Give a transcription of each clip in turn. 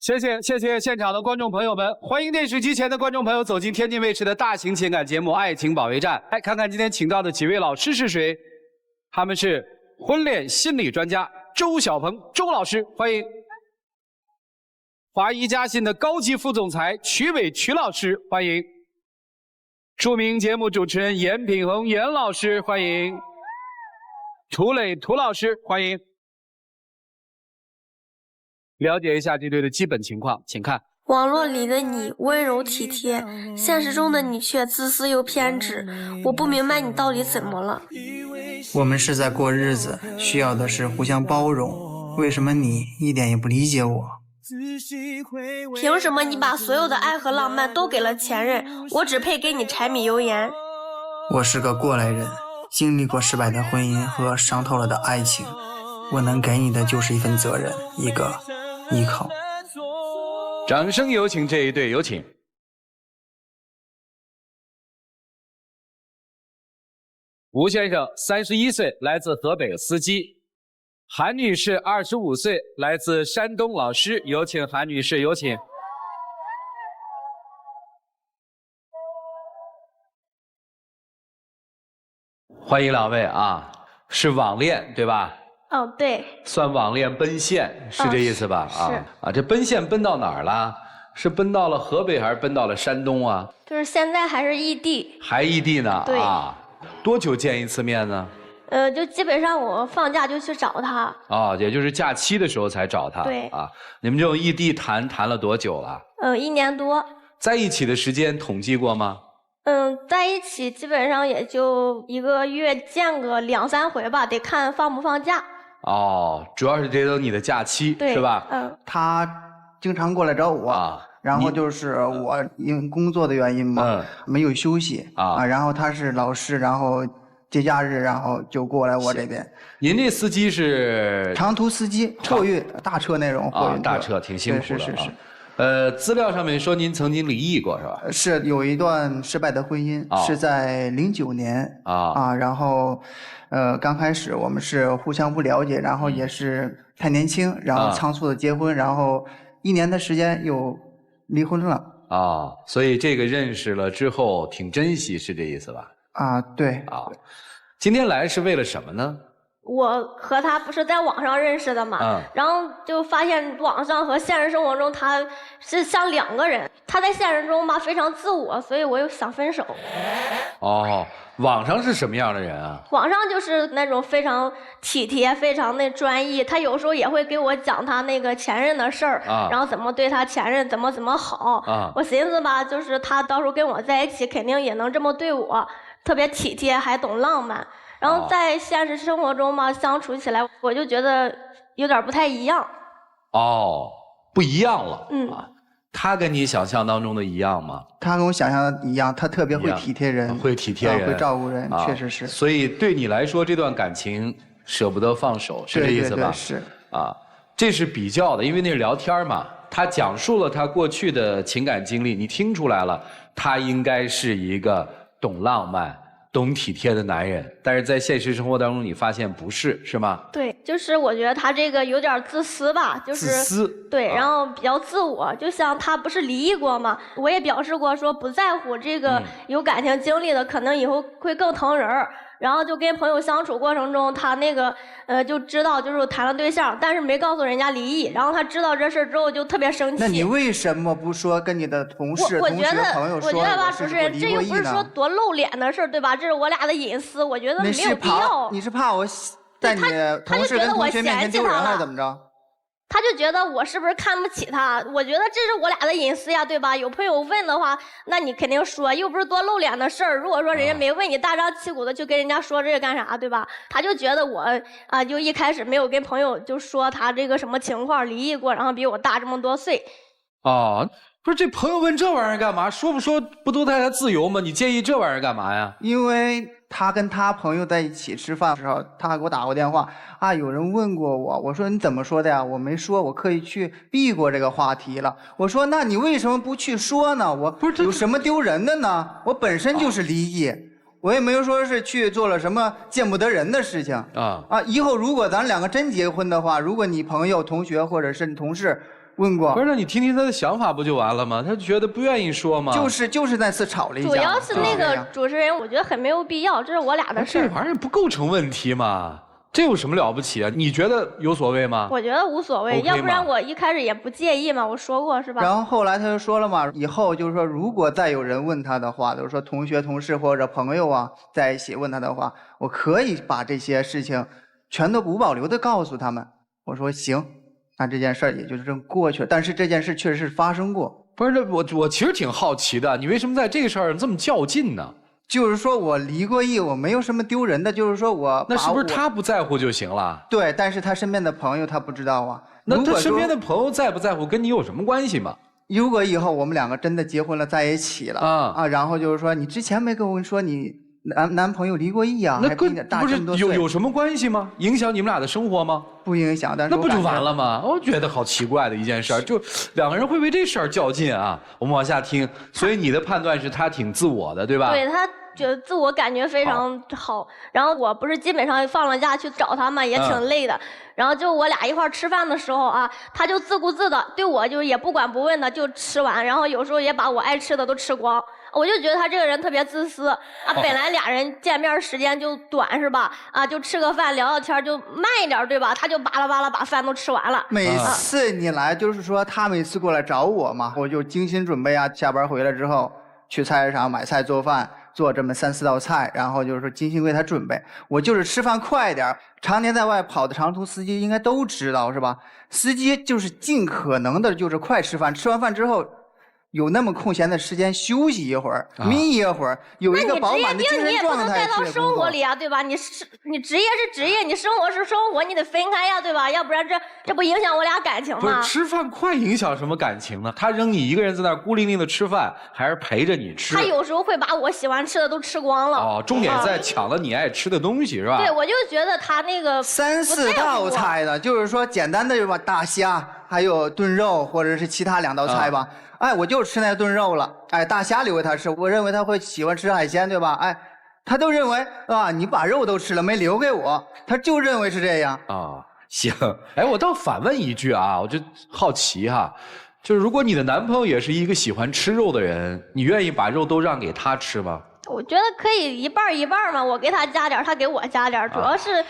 谢谢现场的观众朋友们，欢迎电视机前的观众朋友走进天津卫视的大型情感节目《爱情保卫战》。来看看今天请到的几位老师是谁？他们是婚恋心理专家周小鹏周老师，欢迎；华谊嘉信的高级副总裁曲伟曲老师，欢迎；著名节目主持人严品衡严老师，欢迎；涂磊涂老师，欢迎。了解一下这对的基本情况，请看。网络里的你温柔体贴，现实中的你却自私又偏执，我不明白你到底怎么了。我们是在过日子，需要的是互相包容，为什么你一点也不理解我？凭什么你把所有的爱和浪漫都给了前任，我只配给你柴米油盐？我是个过来人，经历过失败的婚姻和伤透了的爱情，我能给你的就是一份责任，一个依靠。掌声有请这一对，有请。吴先生31岁，来自河北，司机；韩女士25岁，来自山东，老师。有请韩女士，有请。欢迎两位啊，是网恋对吧？哦，对，算网恋奔现是这意思吧？是这奔现奔到哪儿了？是奔到了河北还是奔到了山东啊？就是现在还是异地。还异地呢？对啊，多久见一次面呢？就基本上我放假就去找他。哦，也就是假期的时候才找他。对啊，你们这种异地谈了多久了？1年多。在一起的时间统计过吗？在一起基本上也就1个月见个2、3回吧，得看放不放假。哦，主要是得等你的假期，是吧？他经常过来找我，然后就是我因为工作的原因嘛，没有休息然后他是老师，然后节假日然后就过来我这边。您这司机是长途司机，货运大车那种货运车，大车挺辛苦的。是。资料上面说您曾经离异过是吧？是有一段失败的婚姻，是在09年然后刚开始我们是互相不了解，然后也是太年轻，然后仓促的结婚，然后1年的时间又离婚了。所以这个认识了之后挺珍惜，是这意思吧？对。今天来是为了什么呢？我和他不是在网上认识的嘛，然后就发现网上和现实生活中他是像2个人。他在现实中吧非常自我，所以我又想分手。网上是什么样的人啊？网上就是那种非常体贴、非常那专一。他有时候也会给我讲他那个前任的事儿，然后怎么对他前任怎么好。我寻思吧，就是他到时候跟我在一起，肯定也能这么对我，特别体贴，还懂浪漫。然后在现实生活中嘛，相处起来我就觉得有点不太一样。不一样了。他跟你想象当中的一样吗？他跟我想象的一样，他特别会体贴人，会照顾人，确实是。所以对你来说，这段感情舍不得放手，是这意思吧？对，是。这是比较的，因为那是聊天嘛。他讲述了他过去的情感经历，你听出来了，他应该是一个懂浪漫、懂体贴的男人，但是在现实生活当中你发现不是，是吗？对，就是我觉得他这个有点自私吧，就是自私。对，然后比较自我，就像他不是离异过吗？我也表示过说不在乎这个有感情经历的，可能以后会更疼人儿。然后就跟朋友相处过程中，他那个就知道就是我谈了对象，但是没告诉人家离异。然后他知道这事之后就特别生气。那你为什么不说跟你的同事、同学、朋友说？我觉得吧，主持人，这又不是说多露脸的事对吧？这是我俩的隐私，我觉得没有必要。你是怕我在你同事跟同学面前丢人了，怎么着？他就觉得我是不是看不起他？我觉得这是我俩的隐私呀，对吧？有朋友问的话，那你肯定说，又不是多露脸的事儿。如果说人家没问你，大张旗鼓的去跟人家说这个干啥，对吧？他就觉得我就一开始没有跟朋友就说他这个什么情况，离异过，然后比我大这么多岁。不是这朋友问这玩意儿干嘛？说不说不都在他自由吗？你介意这玩意儿干嘛呀？因为他跟他朋友在一起吃饭的时候，他给我打过电话有人问过我，我说你怎么说的呀？我没说，我刻意去避过这个话题了。我说那你为什么不去说呢？我不是有什么丢人的呢？我本身就是离异，我也没有说是去做了什么见不得人的事情以后如果咱2个真结婚的话，如果你朋友、同学或者是你同事问过。不是，那你听听他的想法不就完了吗？他觉得不愿意说吗？就是那次吵了一架。主要是那个主持人，我觉得很没有必要，这是我俩的事。这玩意儿不构成问题嘛？这有什么了不起啊？你觉得有所谓吗？我觉得无所谓，要不然我一开始也不介意嘛。我说过是吧？然后后来他就说了嘛，以后就是说，如果再有人问他的话，就是说同学、同事或者朋友啊在一起问他的话，我可以把这些事情全都不保留的告诉他们。我说行，那这件事儿也就这么过去了。但是这件事确实是发生过。不是，我其实挺好奇的，你为什么在这个事儿这么较劲呢？就是说我离过异，我没有什么丢人的，就是说那是不是他不在乎就行了？对，但是他身边的朋友他不知道啊。那他身边的朋友在不在乎跟你有什么关系吗？如果以后我们两个真的结婚了，在一起了然后就是说你之前没跟我说你男朋友离过异啊，那跟不是有什么关系吗？影响你们俩的生活吗？不影响，但是那不就完了吗？我觉得好奇怪的一件事儿，就两个人会为这事儿较劲啊。我们往下听，所以你的判断是他挺自我的，对吧？对，他觉得自我感觉非常好。然后我不是基本上放了假去找他嘛，也挺累的。然后就我俩一块吃饭的时候啊，他就自顾自的对我就也不管不问的就吃完，然后有时候也把我爱吃的都吃光。我就觉得他这个人特别自私啊，本来俩人见面时间就短是吧？啊，就吃个饭聊聊天就慢一点对吧？他就巴拉巴拉把饭都吃完了。每次你来就是说他每次过来找我嘛，我就精心准备啊，下班回来之后去菜市场买菜做饭，做这么3、4道菜，然后就是说精心为他准备。我就是吃饭快一点，常年在外跑的长途司机应该都知道是吧？司机就是尽可能的就是快吃饭，吃完饭之后有那么空闲的时间休息一会儿，眯一会儿，有一个饱满的精神状态。那你职业病你也不能带到生活里啊，对吧？你职业是职业，你生活是生活，你得分开呀，对吧？要不然这不影响我俩感情吗？不是吃饭快影响什么感情呢？他扔你一个人在那儿孤零零的吃饭，还是陪着你吃？他有时候会把我喜欢吃的都吃光了。哦，重点在抢了你爱吃的东西是吧？对，我就觉得他那个3、4道菜的，就是说简单的吧，大虾，还有炖肉，或者是其他2道菜吧。哎，我就吃那炖肉了。哎，大虾留给他吃，我认为他会喜欢吃海鲜，对吧？哎，他都认为啊，你把肉都吃了，没留给我，他就认为是这样啊。行，哎，我倒反问一句啊，我就好奇哈，就是如果你的男朋友也是一个喜欢吃肉的人，你愿意把肉都让给他吃吗？我觉得可以一半一半嘛，我给他加点，他给我加点，主要是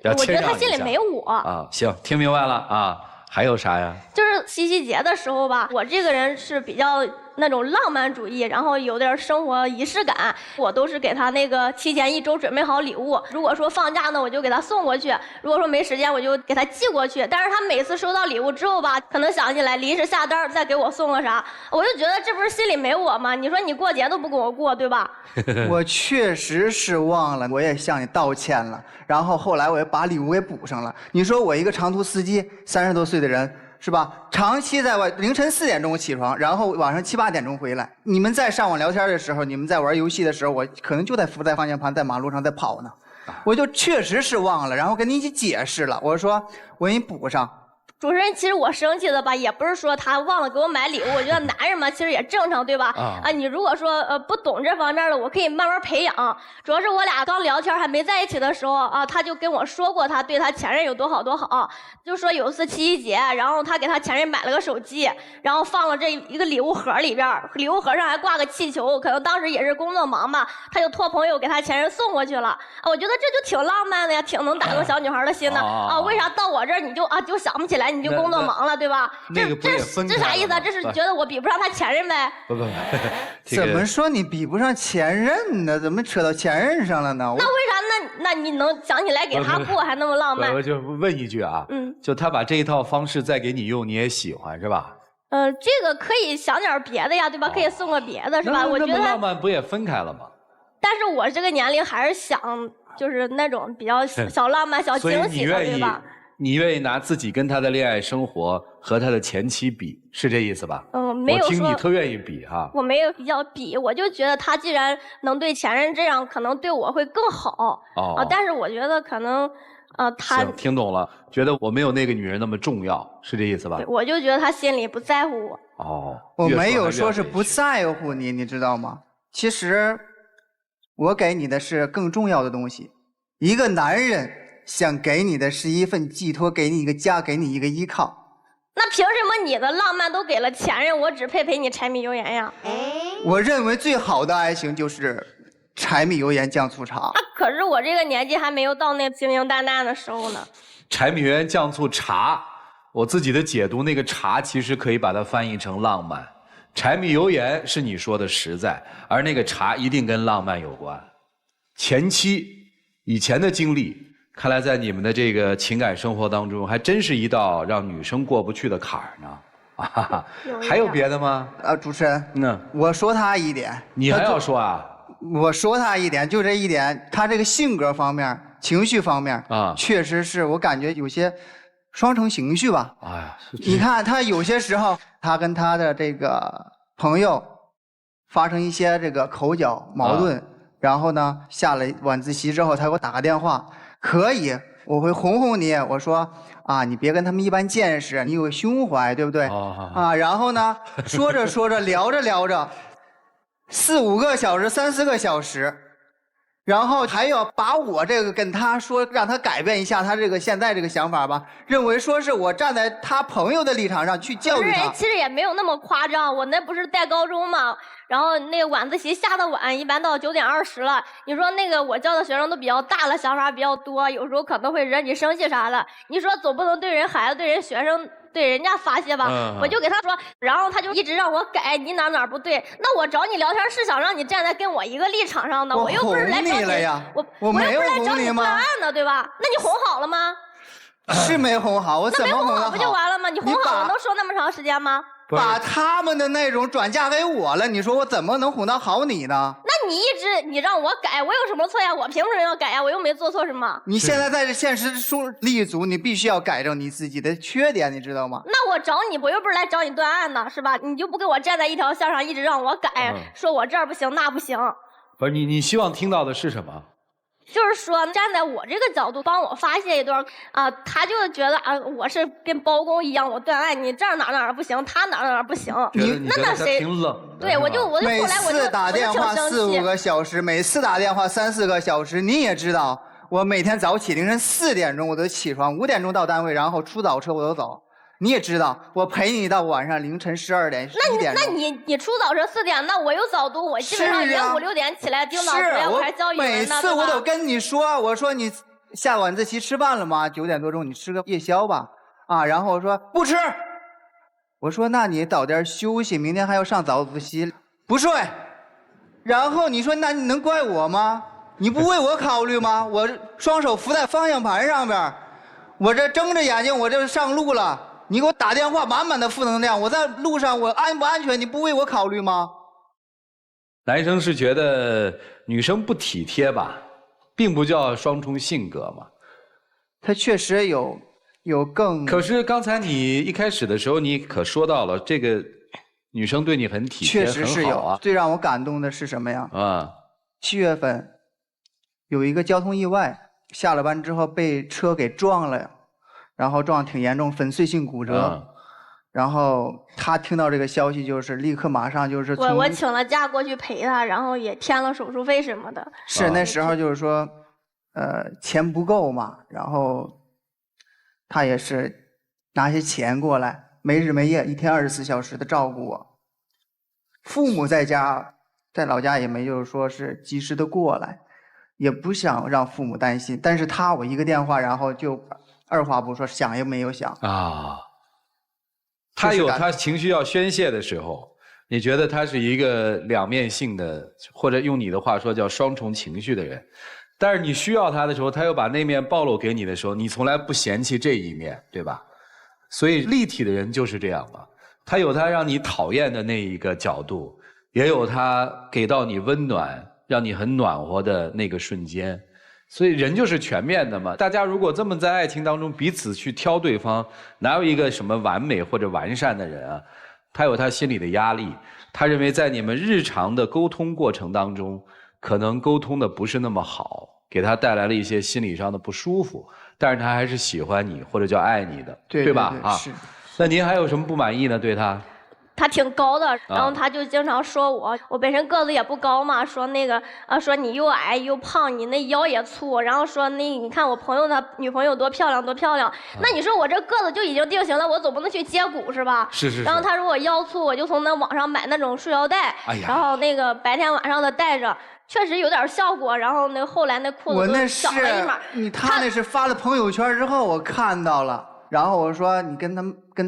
我觉得他心里没我啊。行，听明白了啊。还有啥呀？就是七夕节的时候吧，我这个人是比较那种浪漫主义，然后有点生活仪式感，我都是给他那个提前1周准备好礼物。如果说放假呢，我就给他送过去；如果说没时间，我就给他寄过去。但是他每次收到礼物之后吧，可能想起来临时下单再给我送个啥，我就觉得这不是心里没我吗？你说你过节都不跟我过，对吧？我确实是忘了，我也向你道歉了。然后后来我也把礼物给补上了。你说我一个长途司机，30多岁的人是吧？长期在外，凌晨4点钟起床，然后晚上7、8点钟回来。你们在上网聊天的时候，你们在玩游戏的时候，我可能就在扶在方向盘，在马路上在跑呢。我就确实是忘了，然后跟你一起解释了。我说我给你补上。主持人，其实我生气的吧，也不是说他忘了给我买礼物，我觉得男人嘛，其实也正常，对吧？你如果说不懂这方面的，我可以慢慢培养。主要是我俩刚聊天还没在一起的时候啊，他就跟我说过他对他前任有多好多好，就说有一次七夕节，然后他给他前任买了个手机，然后放了这一个礼物盒里边，礼物盒上还挂个气球，可能当时也是工作忙吧，他就托朋友给他前任送过去了。我觉得这就挺浪漫的呀，挺能打动小女孩的心的啊。为啥到我这儿你就想不起来？你就工作忙了，对吧？这啥意思啊？这是觉得我比不上他前任呗？不，怎么说你比不上前任呢？怎么扯到前任上了呢？那为啥？那你能想起来给他过还那么浪漫？我就问一句啊，就他把这一套方式再给你用，你也喜欢是吧？这个可以想点别的呀，对吧？可以送个别的是吧？我觉得那么浪漫不也分开了吗？但是我这个年龄还是想就是那种比较小浪漫、小惊喜的，对吧？你愿意拿自己跟他的恋爱生活和他的前妻比，是这意思吧？没有说。我听你特愿意比哈。我没有要比，我就觉得他既然能对前任这样，可能对我会更好。但是我觉得可能，他行，听懂了，觉得我没有那个女人那么重要，是这意思吧？对，我就觉得他心里不在乎我。我没有说是不在乎你，你知道吗？其实，我给你的是更重要的东西，一个男人。想给你的是一份寄托，给你一个家，给你一个依靠。那凭什么你的浪漫都给了前任，我只配陪你柴米油盐呀？我认为最好的爱情就是柴米油盐酱醋茶。可是我这个年纪还没有到那平平淡淡的时候呢。柴米油盐酱醋茶，我自己的解读，那个茶其实可以把它翻译成浪漫。柴米油盐是你说的实在，而那个茶一定跟浪漫有关。前期以前的经历。看来在你们的这个情感生活当中，还真是一道让女生过不去的坎儿呢。啊，还有别的吗？主持人，我说他一点，你还要说啊？我说他一点，就这一点，他这个性格方面、情绪方面啊，确实是我感觉有些双重情绪吧。哎呀，你看他有些时候，他跟他的这个朋友发生一些这个口角矛盾，然后呢，下了晚自习之后，他给我打个电话。可以，我会哄哄你。我说啊，你别跟他们一般见识，你有个胸怀，对不对？啊，然后呢，说着说着，聊着聊着，4、5个小时、3、4个小时，然后还要把我这个跟他说，让他改变一下他这个现在这个想法吧，认为说是我站在他朋友的立场上去教育他。其实也没有那么夸张，我那不是在高中嘛。然后那个晚自习下的晚，一般到9点20了。你说那个我教的学生都比较大了，想法比较多，有时候可能会惹你生气啥的。你说总不能对人孩子、对人学生、对人家发泄吧？我就给他说，然后他就一直让我改，你哪不对？那我找你聊天是想让你站在跟我一个立场上的，我又不是来找你了呀，我没有又不是来找你断案的，对吧？那你哄好了吗？是没哄好，我怎么哄得好？那没哄好不就完了吗？你哄好了能说那么长时间吗？把他们的内容转嫁给我了，你说我怎么能哄得好你呢？那你让我改，我有什么错呀？我凭什么要改呀？我又没做错什么。你现在在这现实中立足，你必须要改正你自己的缺点，你知道吗？那我找你，我又不是来找你断案的，是吧？你就不跟我站在一条线上，一直让我改，说我这儿不行那不行。不是你希望听到的是什么？就是说，站在我这个角度帮我发泄一段啊，他就觉得啊，我是跟包公一样，我断案，你这儿哪不行，他哪不行。那谁？挺冷。对，我就后来每次打电话4、5个小时，每次打电话3、4个小时，你也知道，我每天早起凌晨4点钟我都起床，5点钟到单位，然后出早车我都走。你也知道，我陪你到晚上凌晨12点、11点。那你出早车4点，那我有早读，我基本上也5、6点起来盯脑子呀，我还教语文呢。每次我都跟你说，我说你下晚自习吃饭了吗？9点多钟你吃个夜宵吧。啊，然后我说不吃。我说那你早点休息，明天还要上早自习，不睡。然后你说那你能怪我吗？你不为我考虑吗？我双手扶在方向盘上边，我这睁着眼睛，我这上路了。你给我打电话，满满的负能量。我在路上，我安不安全？你不为我考虑吗？男生是觉得女生不体贴吧，并不叫双重性格嘛。他确实有更……可是刚才你一开始的时候，你可说到了这个女生对你很体贴，确实是有啊。最让我感动的是什么呀？7月份有一个交通意外，下了班之后被车给撞了。然后撞挺严重，粉碎性骨折。然后他听到这个消息，就是立刻马上就是我请了假过去陪他，然后也添了手术费什么的。是那时候就是说，钱不够嘛，然后他也是拿些钱过来，没日没夜，1天24小时的照顾我。父母在家，在老家也没就是说是及时的过来，也不想让父母担心。但是我一个电话，然后就。二话不说，想也没有想啊。他有他情绪要宣泄的时候，你觉得他是一个两面性的，或者用你的话说叫双重情绪的人。但是你需要他的时候，他又把那面暴露给你的时候，你从来不嫌弃这一面，对吧？所以立体的人就是这样嘛。他有他让你讨厌的那一个角度，也有他给到你温暖，让你很暖和的那个瞬间。所以人就是全面的嘛，大家如果这么在爱情当中彼此去挑对方，哪有一个什么完美或者完善的人啊？他有他心里的压力，他认为在你们日常的沟通过程当中，可能沟通的不是那么好，给他带来了一些心理上的不舒服，但是他还是喜欢你或者叫爱你的，对吧？啊，是。那您还有什么不满意呢？对他？他挺高的，然后他就经常说我本身个子也不高嘛，说那个说你又矮又胖，你那腰也粗，然后说你看我朋友他女朋友多漂亮多漂亮，那你说我这个子就已经定型了，我总不能去接骨是吧？是。然后他说我腰粗，我就从那网上买那种束腰带，然后那个白天晚上的带着。确实有点效果，然后那后来那裤子都小了一码。他那是发了朋友圈之后我看到了，然后我说你跟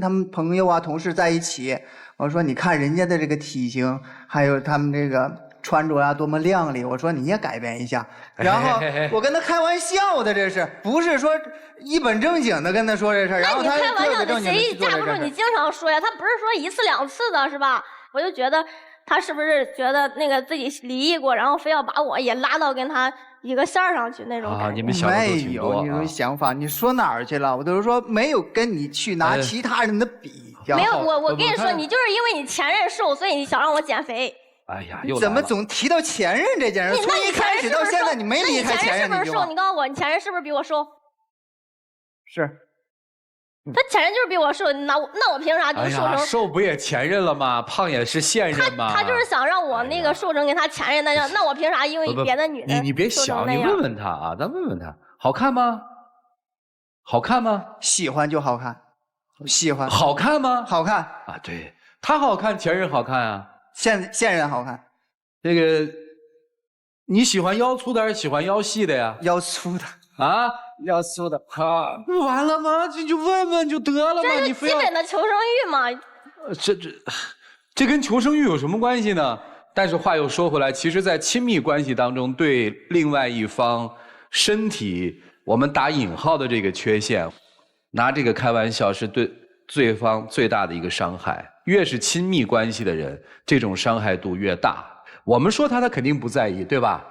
他们朋友啊同事在一起，我说你看人家的这个体型，还有他们这个穿着啊多么靓丽，我说你也改变一下。然后我跟他开玩笑的，这是不是说一本正经的跟他说这事儿？然后他开玩笑的，谁架不住你经常说呀？他不是说1次2次的是吧？我就觉得。他是不是觉得那个自己离异过，然后非要把我也拉到跟他一个线上去那种感觉？你们想的都挺多没有那种想法，你说哪儿去了？我都是说没有跟你去拿其他人的比较。没有，我跟你说，你就是因为你前任瘦，所以你想让我减肥。哎呀，你怎么总提到前任这件事？从一开始到现在你没离开前任，你前任是不是瘦？你告诉我，你前任是不是比我瘦？是。他前任就是比我瘦，那我凭啥就瘦成？瘦不也前任了吗？胖也是现任吗？他就是想让我那个瘦成跟他前任那样，那我凭啥因为别的女的？你别想，你问问他啊，咱问问他，好看吗？好看吗？喜欢就好看，喜欢。好看吗？好看啊，对，他好看，前任好看啊，现任好看。这个你喜欢腰粗的还是喜欢腰细的呀？腰粗的啊。要粗的啊，不完了吗？这就问问就得了嘛，你非要基本的求生欲嘛。这跟求生欲有什么关系呢？但是话又说回来，其实，在亲密关系当中，对另外一方身体，我们打引号的这个缺陷，拿这个开玩笑，是对对方最大的一个伤害。越是亲密关系的人，这种伤害度越大。我们说他肯定不在意，对吧？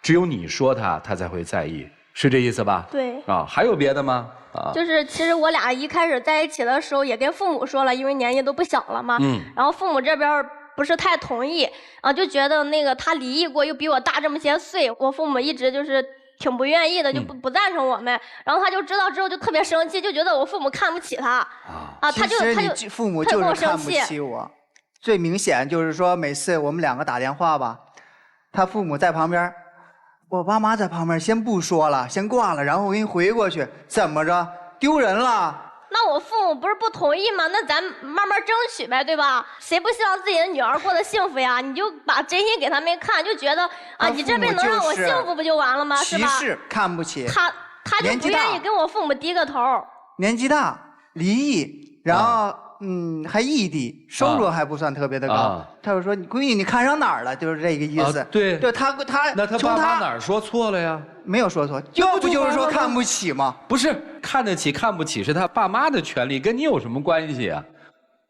只有你说他才会在意。是这意思吧？对啊，还有别的吗？啊，就是其实我俩一开始在一起的时候也跟父母说了，因为年纪都不小了嘛。然后父母这边不是太同意啊，就觉得那个他离异过，又比我大这么些岁，我父母一直就是挺不愿意的，就不赞成我们。然后他就知道之后就特别生气，就觉得我父母看不起他啊，他就父母就是看不起我。最明显就是说每次我们两个打电话吧，他父母在旁边。我爸妈在旁边，先不说了，先挂了，然后我给你回过去，怎么着？丢人了？那我父母不是不同意吗？那咱慢慢争取呗，对吧？谁不希望自己的女儿过得幸福呀？你就把真心给他们看，就觉得啊，你这辈子能让我幸福不就完了吗？是吧？歧视，看不起。他就不愿意跟我父母低个头。年纪大，离异，然后还异地，收入还不算特别的高。他就说：“你闺女，你看上哪儿了？”就是这个意思。对，他那他爸妈哪儿说错了呀？没有说错，要不就是说看不起吗？不是，看得起看不起是他爸妈的权利，跟你有什么关系啊？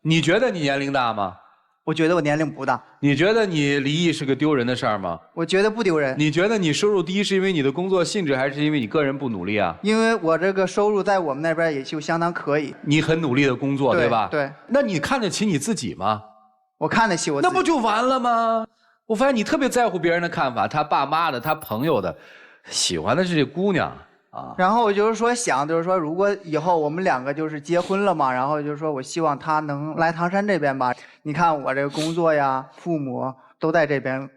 你觉得你年龄大吗？我觉得我年龄不大。你觉得你离异是个丢人的事儿吗？我觉得不丢人。你觉得你收入低是因为你的工作性质，还是因为你个人不努力啊？因为我这个收入在我们那边也就相当可以。你很努力的工作，对吧？对。那你看得起你自己吗？我看得起我自己。那不就完了吗？我发现你特别在乎别人的看法，他爸妈的，他朋友的，喜欢的是这姑娘。然后我就是说就是说如果以后我们两个就是结婚了嘛，然后就是说我希望他能来唐山这边吧。你看我这个工作呀，父母都在这边，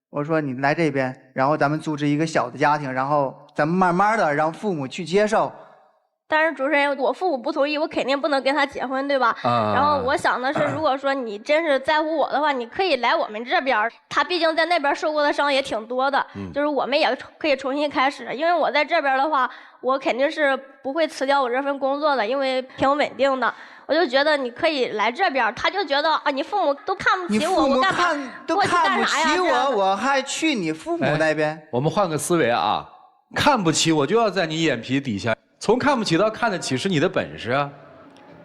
我说你来这边，然后咱们组织一个小的家庭，然后咱们慢慢的让父母去接受。但是主持人，我父母不同意，我肯定不能跟他结婚，对吧？然后我想的是，如果说你真是在乎我的话，你可以来我们这边。他毕竟在那边受过的伤也挺多的，就是我们也可以重新开始。因为我在这边的话，我肯定是不会辞掉我这份工作的，因为挺稳定的。我就觉得你可以来这边，他就觉得啊，你父母都看不起我，我干嘛过去干啥呀？我还去你父母那边。我们换个思维啊，看不起我就要在你眼皮底下。从看不起到看得起是你的本事啊，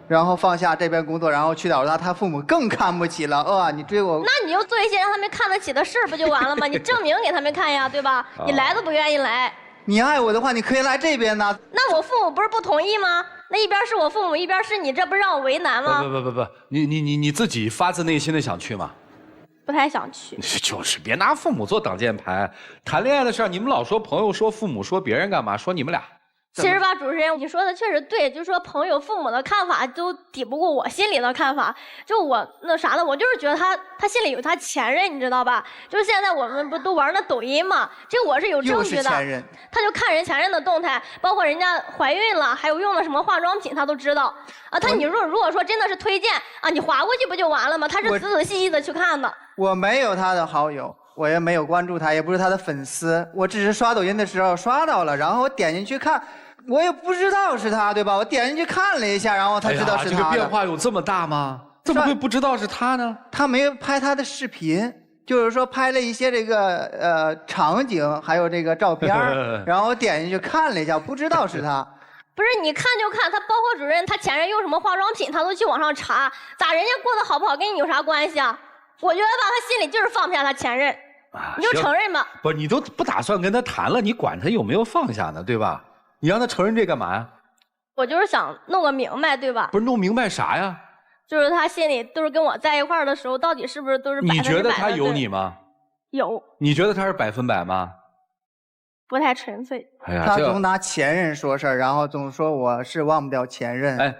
然后放下这边工作，然后去找他父母更看不起了。你追我，那你就做一些让他们看得起的事不就完了吗？你证明给他们看呀，对吧？你来都不愿意来。你爱我的话，你可以来这边呢。那我父母不是不同意吗？那一边是我父母，一边是你，这不让我为难吗？不，你自己发自内心的想去吗？不太想去。就是别拿父母做挡箭牌，谈恋爱的事儿，你们老说朋友说父母说别人干嘛？说你们俩。其实吧，主持人，你说的确实对，就是说朋友、父母的看法都抵不过我心里的看法。就我那啥的，我就是觉得他心里有他前任，你知道吧？就是现在我们不都玩那抖音嘛，这我是有证据的。又是前任。他就看人前任的动态，包括人家怀孕了，还有用的什么化妆品，他都知道。啊，你如果说真的是推荐啊，你划过去不就完了吗？他是仔仔细细的去看的。我没有他的好友。我也没有关注他，也不是他的粉丝，我只是刷抖音的时候刷到了，然后我点进去看，我也不知道是他，对吧？我点进去看了一下，然后才知道是他的。这个变化有这么大吗？怎么会不知道是他呢？他没有拍他的视频，就是说拍了一些这个场景，还有这个照片，然后我点进去看了一下，不知道是他。不是你看就看，他包括主任，他前任用什么化妆品，他都去网上查，咋人家过得好不好跟你有啥关系啊？我觉得吧，他心里就是放不下他前任。你就承认吧。不是你都不打算跟他谈了，你管他有没有放下呢，对吧？你让他承认这干嘛呀？我就是想弄个明白，对吧？不是弄明白啥呀？就是他心里都是跟我在一块儿的时候，到底是不是都是100%？你觉得他有你吗？有。你觉得他是100%吗？不太纯粹。哎呀，他总拿前任说事儿，然后总说我是忘不掉前任。哎，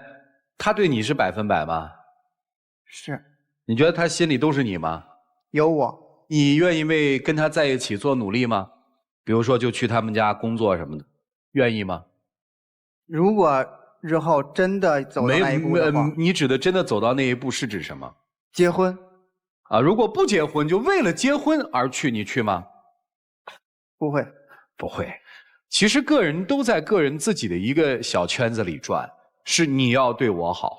他对你是100%吗？是。你觉得他心里都是你吗？有我。你愿意为跟他在一起做努力吗？比如说就去他们家工作什么的，愿意吗？如果日后真的走到那一步的话，你指的真的走到那一步是指什么？结婚。啊，如果不结婚，就为了结婚而去，你去吗？不会，不会。其实个人都在个人自己的一个小圈子里转，是你要对我好，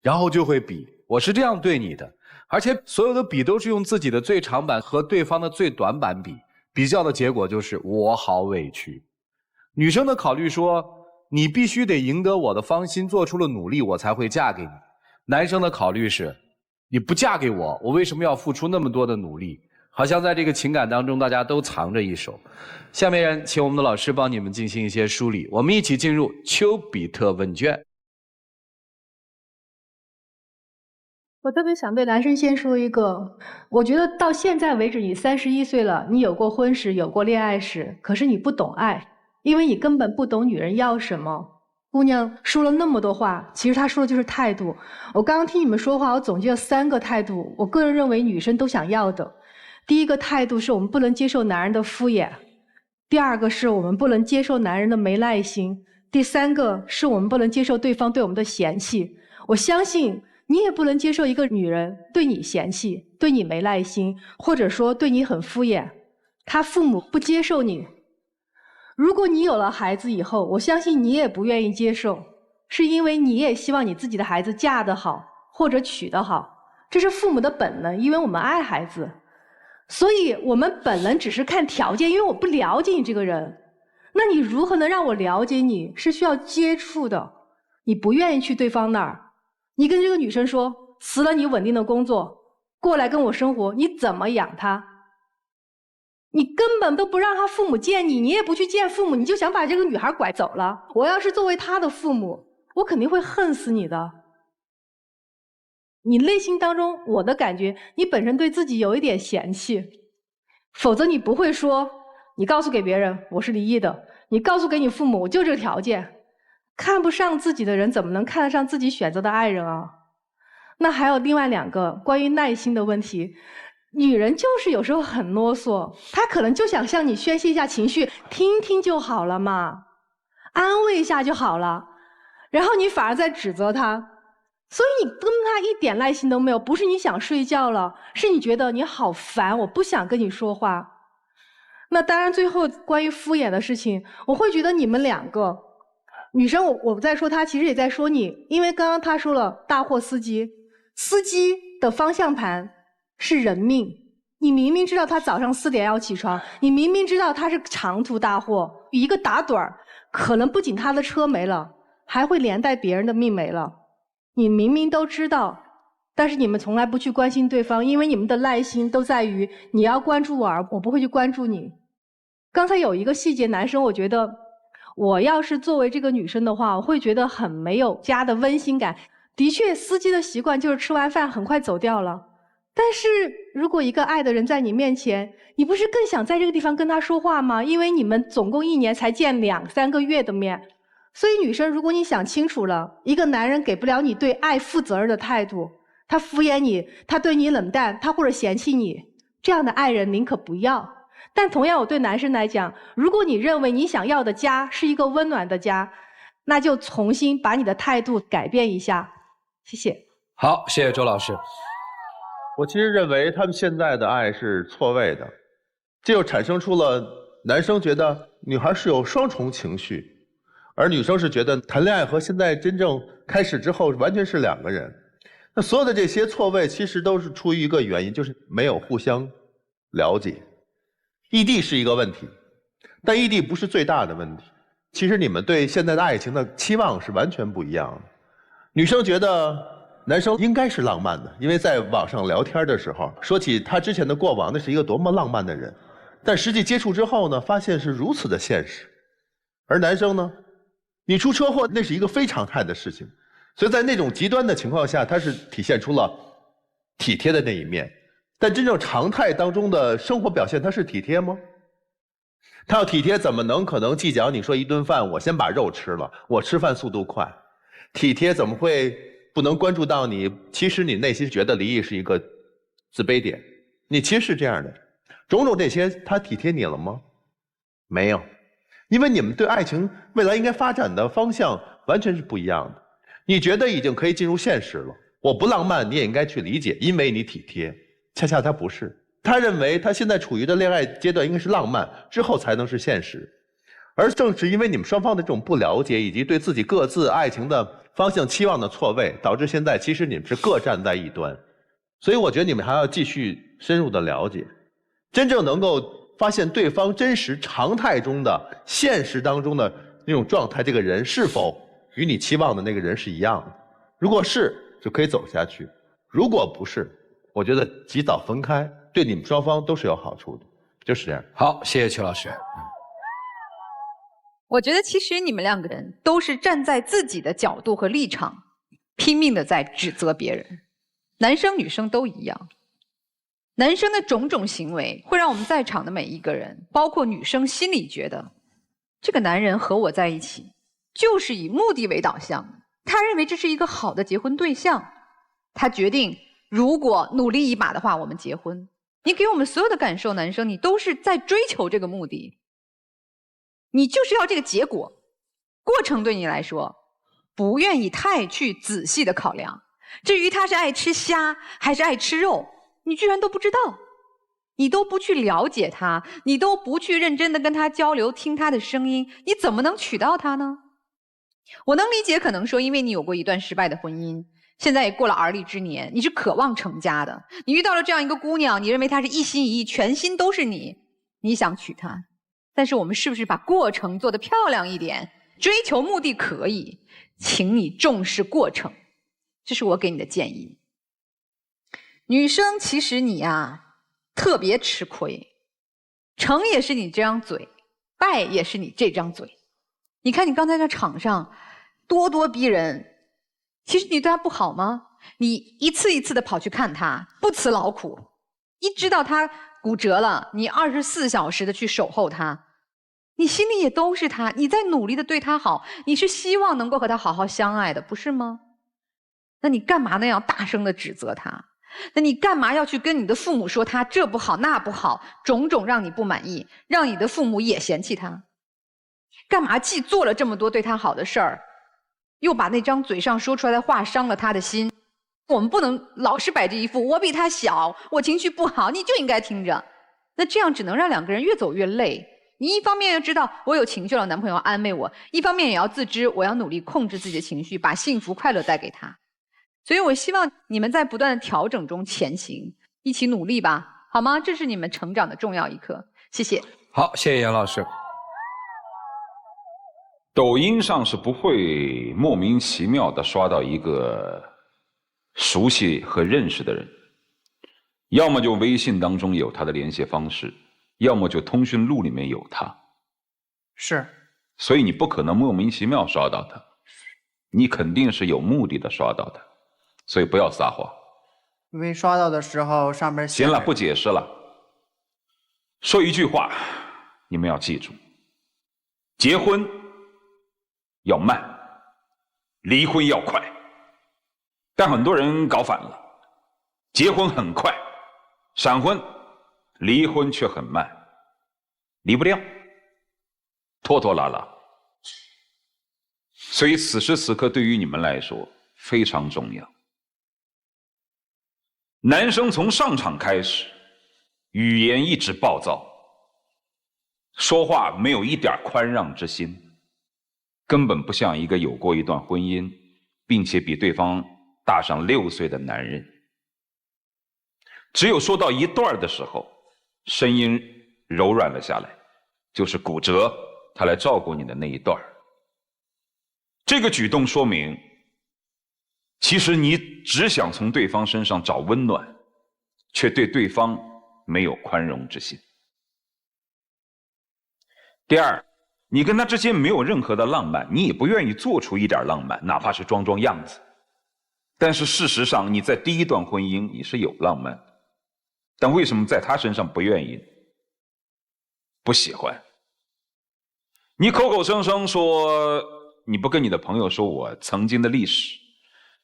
然后就会比我是这样对你的。而且所有的比都是用自己的最长板和对方的最短板比较的结果就是我好委屈。女生的考虑说，你必须得赢得我的芳心，做出了努力我才会嫁给你。男生的考虑是，你不嫁给我，我为什么要付出那么多的努力？好像在这个情感当中大家都藏着一手。下面请我们的老师帮你们进行一些梳理，我们一起进入丘比特问卷。我特别想对男生先说一个，我觉得到现在为止，你31岁了，你有过婚史，有过恋爱史，可是你不懂爱，因为你根本不懂女人要什么。姑娘说了那么多话，其实她说的就是态度。我刚刚听你们说话，我总结了3个态度，我个人认为女生都想要的。第一个态度是我们不能接受男人的敷衍，第二个是我们不能接受男人的没耐心，第3个是我们不能接受对方对我们的嫌弃。我相信你也不能接受一个女人对你嫌弃，对你没耐心，或者说对你很敷衍，她父母不接受你。如果你有了孩子以后，我相信你也不愿意接受，是因为你也希望你自己的孩子嫁得好，或者娶得好，这是父母的本能，因为我们爱孩子。所以我们本能只是看条件，因为我不了解你这个人，那你如何能让我了解你？是需要接触的。你不愿意去对方那儿，你跟这个女生说，辞了你稳定的工作，过来跟我生活，你怎么养她？你根本都不让她父母见你，你也不去见父母，你就想把这个女孩拐走了。我要是作为她的父母，我肯定会恨死你的。你内心当中，我的感觉，你本身对自己有一点嫌弃，否则你不会说，你告诉给别人我是离异的，你告诉给你父母我就这个条件。看不上自己的人怎么能看得上自己选择的爱人啊？那还有另外2个关于耐心的问题。女人就是有时候很啰嗦，她可能就想向你宣泄一下情绪，听听就好了嘛，安慰一下就好了，然后你反而在指责她。所以你跟他一点耐心都没有，不是你想睡觉了，是你觉得你好烦，我不想跟你说话。那当然最后关于敷衍的事情，我会觉得你们2个女生，我在说她，其实也在说你，因为刚刚她说了大货司机的方向盘是人命，你明明知道他早上4点要起床，你明明知道他是长途大货，一个打盹儿，可能不仅他的车没了，还会连带别人的命没了。你明明都知道，但是你们从来不去关心对方，因为你们的耐心都在于你要关注我，而我不会去关注你。刚才有一个细节，男生我觉得我要是作为这个女生的话，我会觉得很没有家的温馨感。的确，司机的习惯就是吃完饭很快走掉了，但是如果一个爱的人在你面前，你不是更想在这个地方跟他说话吗？因为你们总共1年才见2、3个月的面。所以女生，如果你想清楚了，一个男人给不了你对爱负责任的态度，他敷衍你，他对你冷淡，他或者嫌弃你，这样的爱人宁可不要。但同样，我对男生来讲，如果你认为你想要的家是一个温暖的家，那就重新把你的态度改变一下。谢谢。好，谢谢周老师。我其实认为他们现在的爱是错位的，这就产生出了男生觉得女孩是有双重情绪，而女生是觉得谈恋爱和现在真正开始之后完全是2个人。那所有的这些错位其实都是出于一个原因，就是没有互相了解。异地是一个问题，但异地不是最大的问题。其实你们对现在的爱情的期望是完全不一样的。女生觉得男生应该是浪漫的，因为在网上聊天的时候说起他之前的过往，那是一个多么浪漫的人，但实际接触之后呢，发现是如此的现实。而男生呢，你出车祸那是一个非常态的事情，所以在那种极端的情况下，他是体现出了体贴的那一面。但真正常态当中的生活表现，他是体贴吗？他要体贴，怎么能可能计较你说一顿饭我先把肉吃了，我吃饭速度快？体贴怎么会不能关注到你其实你内心觉得离异是一个自卑点？你其实是这样的，种种这些他体贴你了吗？没有，因为你们对爱情未来应该发展的方向完全是不一样的。你觉得已经可以进入现实了，我不浪漫你也应该去理解，因为你体贴。恰恰他不是，他认为他现在处于的恋爱阶段应该是浪漫，之后才能是现实。而正是因为你们双方的这种不了解，以及对自己各自爱情的方向期望的错位，导致现在其实你们是各站在一端。所以我觉得你们还要继续深入的了解，真正能够发现对方真实常态中的现实当中的那种状态，这个人是否与你期望的那个人是一样的。如果是，就可以走下去；如果不是，我觉得及早分开对你们双方都是有好处的，就是这样。好，谢谢曲老师。我觉得其实你们2个人都是站在自己的角度和立场，拼命的在指责别人。男生女生都一样，男生的种种行为会让我们在场的每一个人，包括女生心里觉得，这个男人和我在一起就是以目的为导向，他认为这是一个好的结婚对象，他决定如果努力一把的话，我们结婚。你给我们所有的感受，男生，你都是在追求这个目的，你就是要这个结果。过程对你来说，不愿意太去仔细的考量。至于他是爱吃虾还是爱吃肉，你居然都不知道，你都不去了解他，你都不去认真的跟他交流，听他的声音，你怎么能娶到他呢？我能理解，可能说因为你有过一段失败的婚姻，现在也过了而立之年，你是渴望成家的，你遇到了这样一个姑娘，你认为她是一心一意，全心都是你，你想娶她。但是我们是不是把过程做得漂亮一点？追求目的可以，请你重视过程，这是我给你的建议。女生，其实你啊特别吃亏，成也是你这张嘴，败也是你这张嘴。你看你刚才在场上咄咄逼人，其实你对他不好吗？你一次一次的跑去看他，不辞劳苦，一知道他骨折了，你24小时的去守候他，你心里也都是他，你在努力的对他好，你是希望能够和他好好相爱的，不是吗？那你干嘛那样大声的指责他？那你干嘛要去跟你的父母说他这不好那不好，种种让你不满意，让你的父母也嫌弃他？干嘛既做了这么多对他好的事儿，又把那张嘴上说出来的话伤了他的心？我们不能老是摆着一副我比他小，我情绪不好，你就应该听着。那这样只能让2个人越走越累。你一方面要知道我有情绪了，男朋友安慰我，一方面也要自知我要努力控制自己的情绪，把幸福快乐带给他。所以我希望你们在不断的调整中前行，一起努力吧，好吗？这是你们成长的重要一课。谢谢。好，谢谢杨老师。抖音上是不会莫名其妙的刷到一个熟悉和认识的人，要么就微信当中有他的联系方式，要么就通讯录里面有他。是，所以你不可能莫名其妙刷到他，你肯定是有目的的刷到他，所以不要撒谎。因为刷到的时候上面行了，不解释了。说一句话，你们要记住：结婚要慢，离婚要快。但很多人搞反了，结婚很快，闪婚，离婚却很慢，离不掉，拖拖拉拉。所以此时此刻对于你们来说非常重要。男生从上场开始，语言一直暴躁，说话没有一点宽让之心，根本不像一个有过一段婚姻，并且比对方大上6岁的男人。只有说到一段的时候，声音柔软了下来，就是骨折，他来照顾你的那一段。这个举动说明，其实你只想从对方身上找温暖，却对对方没有宽容之心。第二，你跟他之间没有任何的浪漫，你也不愿意做出一点浪漫，哪怕是装装样子。但是事实上，你在第一段婚姻你是有浪漫的，但为什么在他身上不愿意？不喜欢。你口口声声说你不跟你的朋友说我曾经的历史，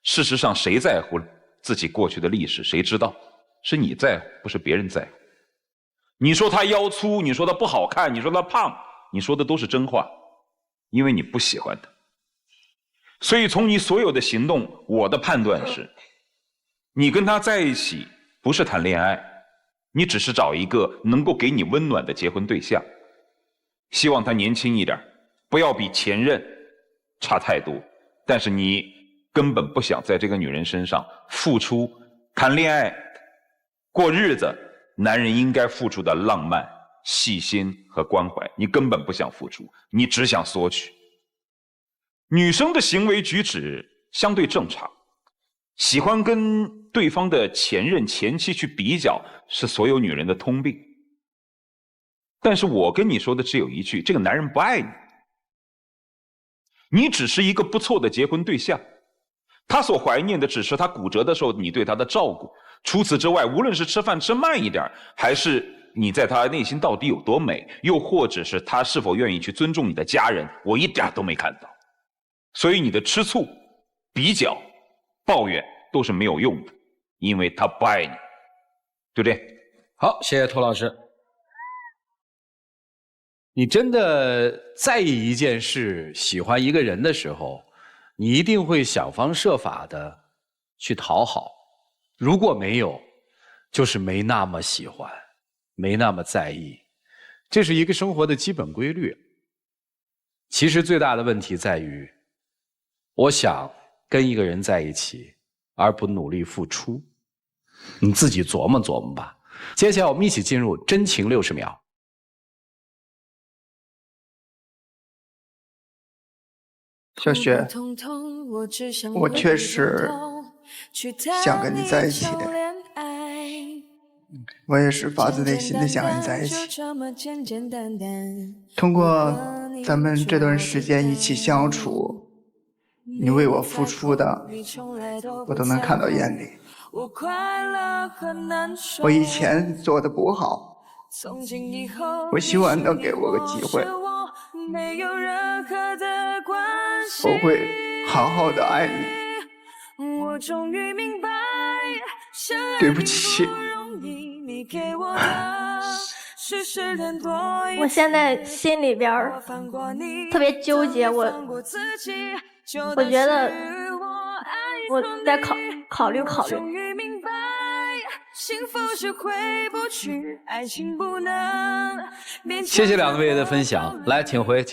事实上谁在乎自己过去的历史？谁知道？是你在乎，不是别人在乎。你说他腰粗，你说他不好看，你说他胖，你说的都是真话，因为你不喜欢他。所以从你所有的行动，我的判断是，你跟他在一起不是谈恋爱，你只是找一个能够给你温暖的结婚对象。希望他年轻一点，不要比前任差太多，但是你根本不想在这个女人身上付出谈恋爱过日子男人应该付出的浪漫、细心和关怀，你根本不想付出，你只想索取。女生的行为举止相对正常，喜欢跟对方的前任前妻去比较，是所有女人的通病。但是我跟你说的只有一句，这个男人不爱你，你只是一个不错的结婚对象，他所怀念的只是他骨折的时候你对他的照顾。除此之外，无论是吃饭吃慢一点，还是你在他内心到底有多美，又或者是他是否愿意去尊重你的家人，我一点都没看到。所以你的吃醋、比较、抱怨都是没有用的，因为他不爱你，对不对？好，谢谢涂老师。你真的在意一件事、喜欢一个人的时候，你一定会想方设法的去讨好。如果没有，就是没那么喜欢，没那么在意。这是一个生活的基本规律。其实最大的问题在于，我想跟一个人在一起，而不努力付出。你自己琢磨琢磨吧。接下来我们一起进入真情60秒。小雪，我确实想跟你在一起，我也是发自内心的想跟你在一起。通过咱们这段时间一起相处，你为我付出的，我都能看到眼里。我以前做的不好，我希望能给我个机会，我会好好的爱你。对不起。我现在心里边特别纠结，我觉得我再考虑。谢谢两位的分享，来，请回。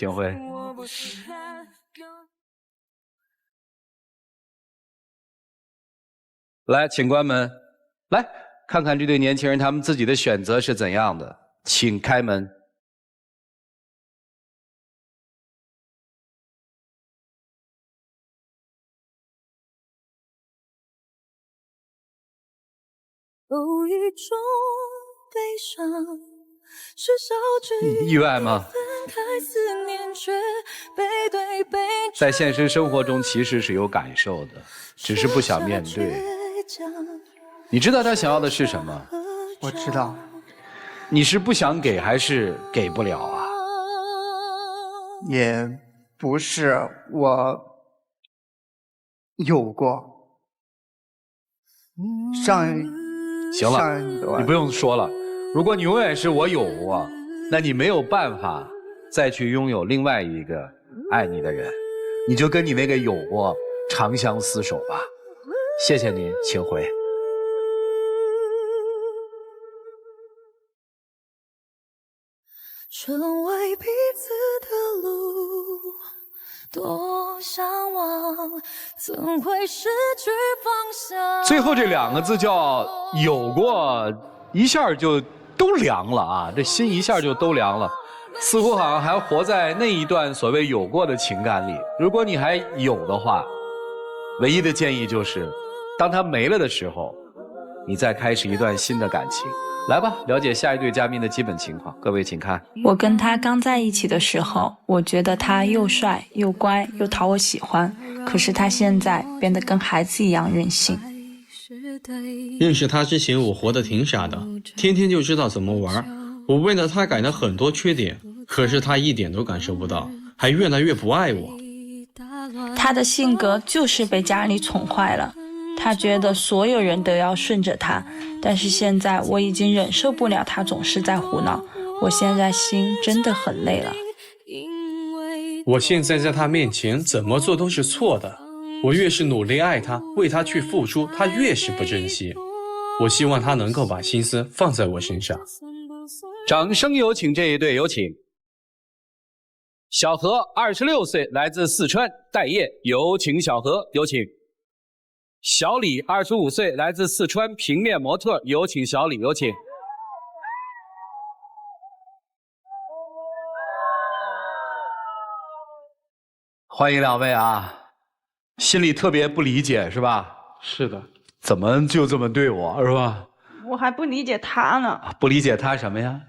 来，请关门，来看看这对年轻人他们自己的选择是怎样的，请开门。有一种悲伤是少知意外吗？在现实生活中其实是有感受的，只是不想面对。你知道他想要的是什么？我知道。你是不想给还是给不了啊？也不是，我有过。行了，你不用说了。如果你永远是我有过，那你没有办法再去拥有另外一个爱你的人，你就跟你那个有过长相厮守吧。谢谢您，请回。成为彼此的路，多向往，怎会失去方向？最后这2个字叫有过，一下就都凉了啊！这心一下就都凉了，似乎好像还活在那一段所谓有过的情感里。如果你还有的话，唯一的建议就是，当它没了的时候，你再开始一段新的感情。来吧，了解下一对嘉宾的基本情况。各位请看。我跟他刚在一起的时候，我觉得他又帅又乖又讨我喜欢，可是他现在变得跟孩子一样任性。认识他之前，我活得挺傻的，天天就知道怎么玩。我为了他改了很多缺点，可是他一点都感受不到，还越来越不爱我。他的性格就是被家里宠坏了，他觉得所有人都要顺着他，但是现在我已经忍受不了他总是在胡闹，我现在心真的很累了。我现在在他面前怎么做都是错的，我越是努力爱他，为他去付出，他越是不珍惜。我希望他能够把心思放在我身上。掌声有请这一对，有请。小何26岁，来自四川，待业，有请小何，有请。小李25岁，来自四川，平面模特，有请小李，有请。欢迎2位啊！心里特别不理解是吧？是的。怎么就这么对我是吧？我还不理解他呢。不理解他什么呀？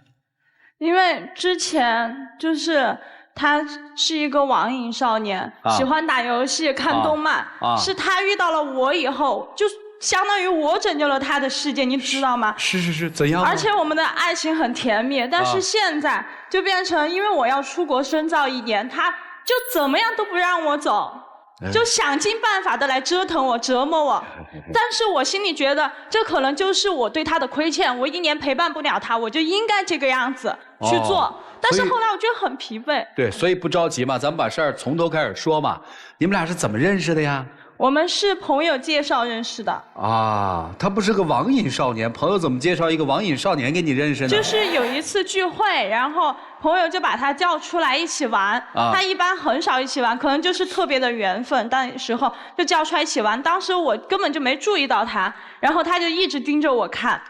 因为之前就是他是一个网瘾少年，喜欢打游戏、看动漫，是他遇到了我以后，就相当于我拯救了他的世界，你知道吗？是，怎样？而且我们的爱情很甜蜜，但是现在就变成，因为我要出国深造1年，他就怎么样都不让我走。就想尽办法的来折腾我、折磨我，但是我心里觉得这可能就是我对他的亏欠，我1年陪伴不了他，我就应该这个样子去做。但是后来我觉得很疲惫。对，所以不着急嘛，咱们把事儿从头开始说嘛。你们俩是怎么认识的呀？我们是朋友介绍认识的。啊，他不是个网瘾少年，朋友怎么介绍一个网瘾少年给你认识呢？就是有一次聚会，然后朋友就把他叫出来一起玩。他一般很少一起玩，可能就是特别的缘分，但时候就叫出来一起玩。当时我根本就没注意到他，然后他就一直盯着我看。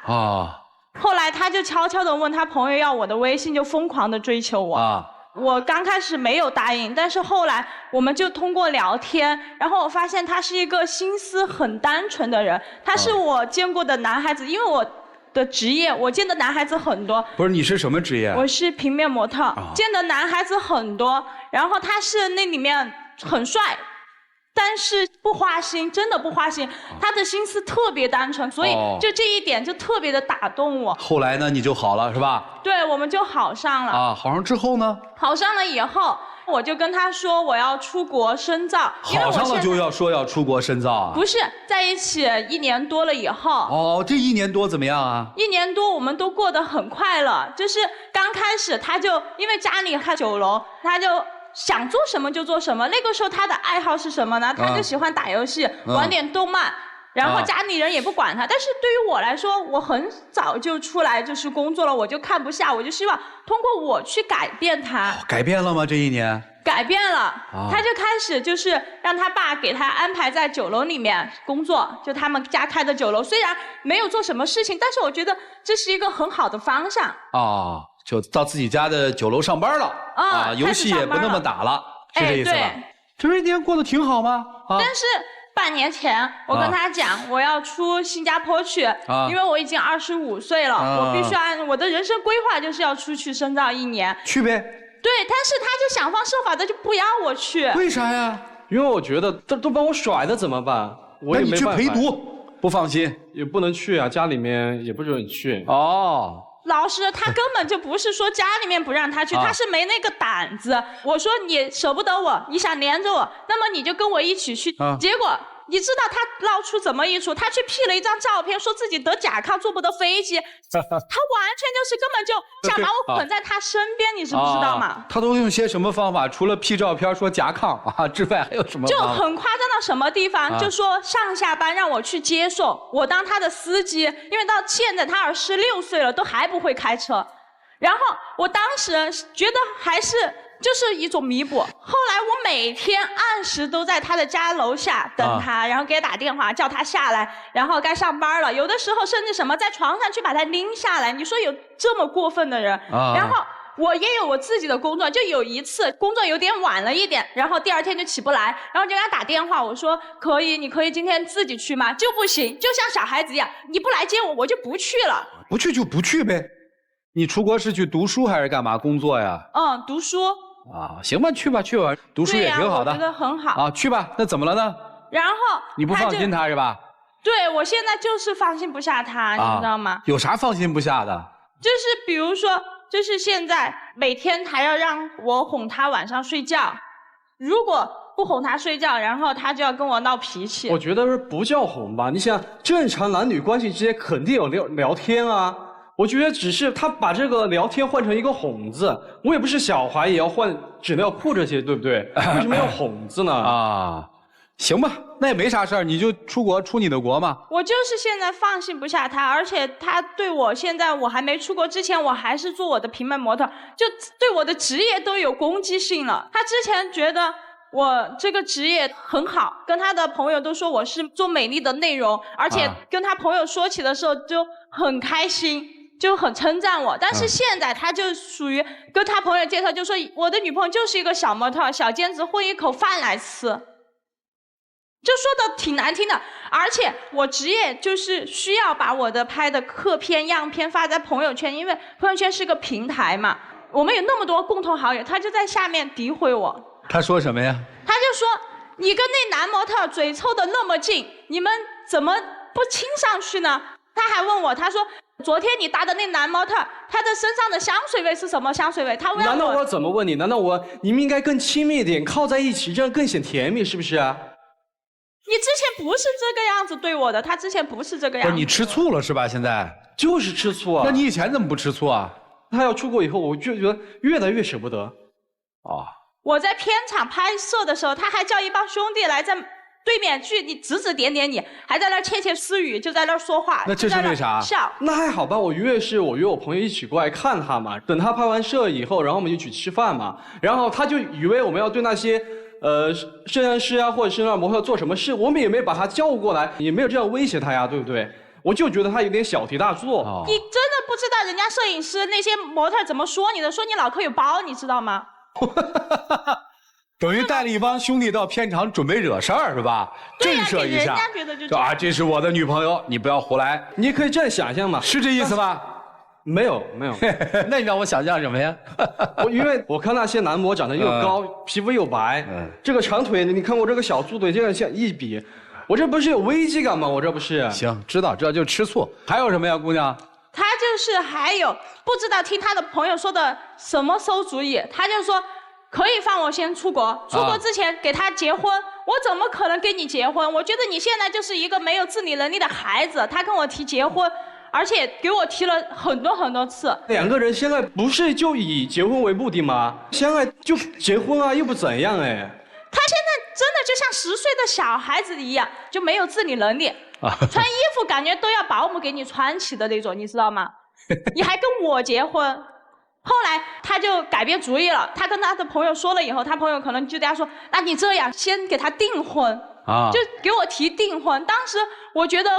后来他就悄悄地问他朋友要我的微信，就疯狂地追求我。我刚开始没有答应，但是后来我们就通过聊天，然后我发现他是一个心思很单纯的人，他是我见过的男孩子，因为我的职业，我见的男孩子很多。不是，你是什么职业？我是平面模特，见的男孩子很多，然后他是那里面很帅。但是不花心，真的不花心，他的心思特别单纯，所以就这一点就特别的打动我。后来呢，你就好了是吧？对，我们就好上了。好上之后呢？好上了以后，我就跟他说我要出国深造。好上了就要说要出国深造啊？不是，在一起1年多了以后。这1年多怎么样啊？1年多我们都过得很快乐，就是刚开始他就因为家里开酒楼，他就想做什么就做什么。那个时候他的爱好是什么呢？他就喜欢打游戏，玩点动漫，然后家里人也不管他。但是对于我来说，我很早就出来就是工作了，我就看不下，我就希望通过我去改变他。改变了吗？这1年？改变了，他就开始就是让他爸给他安排在酒楼里面工作，就他们家开的酒楼。虽然没有做什么事情，但是我觉得这是一个很好的方向。就到自己家的酒楼上班了游戏也不那么打了，是这意思吧？这1年过得挺好吗？但是半年前我跟他讲我要出新加坡去，因为我已经25岁了，我必须按我的人生规划就是要出去深造1年。去呗。对，但是他就想方设法的就不要我去。为啥呀？因为我觉得都把我甩了怎么办？我也没办法。那你去陪读。不放心，也不能去啊，家里面也不准你去。哦。老师，他根本就不是说家里面不让他去，他是没那个胆子。我说你舍不得我，你想黏着我，那么你就跟我一起去。结果你知道他闹出怎么一出？他去 P 了一张照片，说自己得甲亢，坐不得飞机。他完全就是根本就想把我捆在他身边，你知不知道吗？他都用些什么方法？除了 P 照片说甲亢之外，还有什么？就很夸张到什么地方？就说上下班让我去接送，我当他的司机，因为到现在他26岁了，都还不会开车。然后我当时觉得还是就是一种弥补。后来我每天按时都在他的家楼下等他，然后给他打电话叫他下来，然后该上班了。有的时候甚至什么在床上去把他拎下来。你说有这么过分的人？然后我也有我自己的工作，就有一次工作有点晚了一点，然后第2天就起不来，然后就给他打电话，我说可以，你可以今天自己去吗？就不行，就像小孩子一样，你不来接我，我就不去了。不去就不去呗。你出国是去读书还是干嘛工作呀？读书。行吧，去吧，去吧，读书也挺好的。我觉得很好。去吧，那怎么了呢？然后你不放心他是吧？对，我现在就是放心不下他，你知道吗？有啥放心不下的？就是比如说，就是现在每天还要让我哄他晚上睡觉，如果不哄他睡觉，然后他就要跟我闹脾气。我觉得不叫哄吧，你想正常男女关系之间肯定有聊天啊。我觉得只是他把这个聊天换成一个哄字，我也不是小孩，也要换纸尿裤这些，对不对？为什么要哄字呢？行吧，那也没啥事儿，你就出国出你的国嘛。我就是现在放心不下他，而且他对我现在我还没出国之前，我还是做我的平面模特，就对我的职业都有攻击性了。他之前觉得我这个职业很好，跟他的朋友都说我是做美丽的内容，而且跟他朋友说起的时候就很开心。就很称赞我，但是现在他就属于跟他朋友介绍，就说我的女朋友就是一个小模特、小兼职，混一口饭来吃，就说的挺难听的。而且我职业就是需要把我的拍的客片、样片发在朋友圈，因为朋友圈是个平台嘛，我们有那么多共同好友，他就在下面诋毁我。他说什么呀？他就说你跟那男模特嘴凑的那么近，你们怎么不亲上去呢？他还问我，他说昨天你搭的那男模特，他的身上的香水味是什么香水味？他问我。难道我怎么问你？难道你们应该更亲密一点，靠在一起，这样更显甜蜜，是不是啊？你之前不是这个样子对我的，他之前不是这个样子。不是你吃醋了是吧？现在就是吃醋啊。那你以前怎么不吃醋啊？他要出国以后，我就觉得越来越舍不得。我在片场拍摄的时候，他还叫一帮兄弟来在对面去，你指指点点你，还在那窃窃私语，就在那说话。那这是为啥？笑。那还好吧，我约我朋友一起过来看他嘛。等他拍完摄以后，然后我们就去吃饭嘛。然后他就以为我们要对那些摄像师啊，或者是那模特做什么事，我们也没把他叫过来，也没有这样威胁他呀，对不对？我就觉得他有点小题大做。你真的不知道人家摄影师那些模特怎么说你的，说你脑壳有包，你知道吗？等于带了一帮兄弟到片场准备惹事儿是吧？震慑一下，人家觉得就这这是我的女朋友，你不要胡来。你可以这样想象嘛，是这意思吗？没有。那你让我想象什么呀？因为我看那些男模长得又高，皮肤又白，这个长腿，你看我这个小粗腿，这样像一比，我这不是有危机感吗？我这不是。行，知道就吃醋。还有什么呀，姑娘？他就是还有不知道听他的朋友说的什么馊主意，他就说可以放我先出国，出国之前给他结婚，我怎么可能跟你结婚？我觉得你现在就是一个没有自理能力的孩子。他跟我提结婚，而且给我提了很多次。两个人相爱不是就以结婚为目的吗？相爱就结婚啊，又不怎样哎。他现在真的就像10岁的小孩子一样，就没有自理能力，穿衣服感觉都要保姆给你穿起的那种，你知道吗？你还跟我结婚？后来他就改变主意了，他跟他的朋友说了以后，他朋友可能就对他说：“那你这样，先给他订婚。”就给我提订婚。当时我觉得，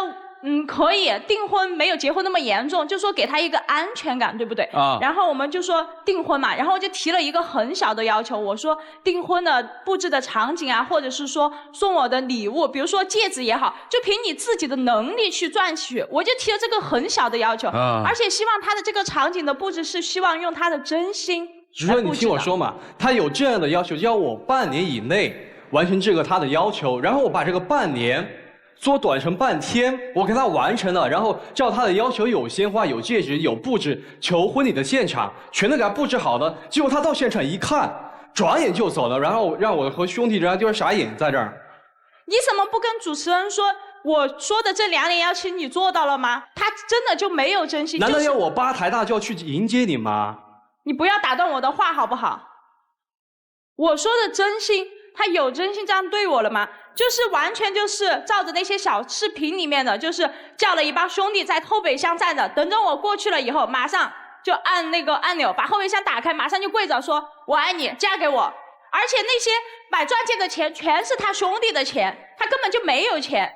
可以订婚，没有结婚那么严重，就说给他一个安全感，对不对？然后我们就说订婚嘛，然后我就提了一个很小的要求，我说订婚的布置的场景啊，或者是说送我的礼物，比如说戒指也好，就凭你自己的能力去赚取。我就提了这个很小的要求，而且希望他的这个场景的布置是希望用他的真心。只是你听我说嘛，他有这样的要求，要我半年以内完成这个他的要求，然后我把这个半年做短程半天，我给他完成了，然后照他的要求有鲜花、有戒指、有布置，求婚礼的现场全都给他布置好了。结果他到现场一看，转眼就走了，然后让我和兄弟然后就是傻眼在这儿。你怎么不跟主持人说？我说的这2点要求你做到了吗？他真的就没有真心。难道要我8抬大轿去迎接你吗？你不要打断我的话好不好？我说的真心，他有真心这样对我了吗？就是完全就是照着那些小视频里面的，就是叫了一帮兄弟在后备箱站着，等着我过去了以后，马上就按那个按钮把后备箱打开，马上就跪着说我爱你，嫁给我。而且那些买钻戒的钱全是他兄弟的钱，他根本就没有钱。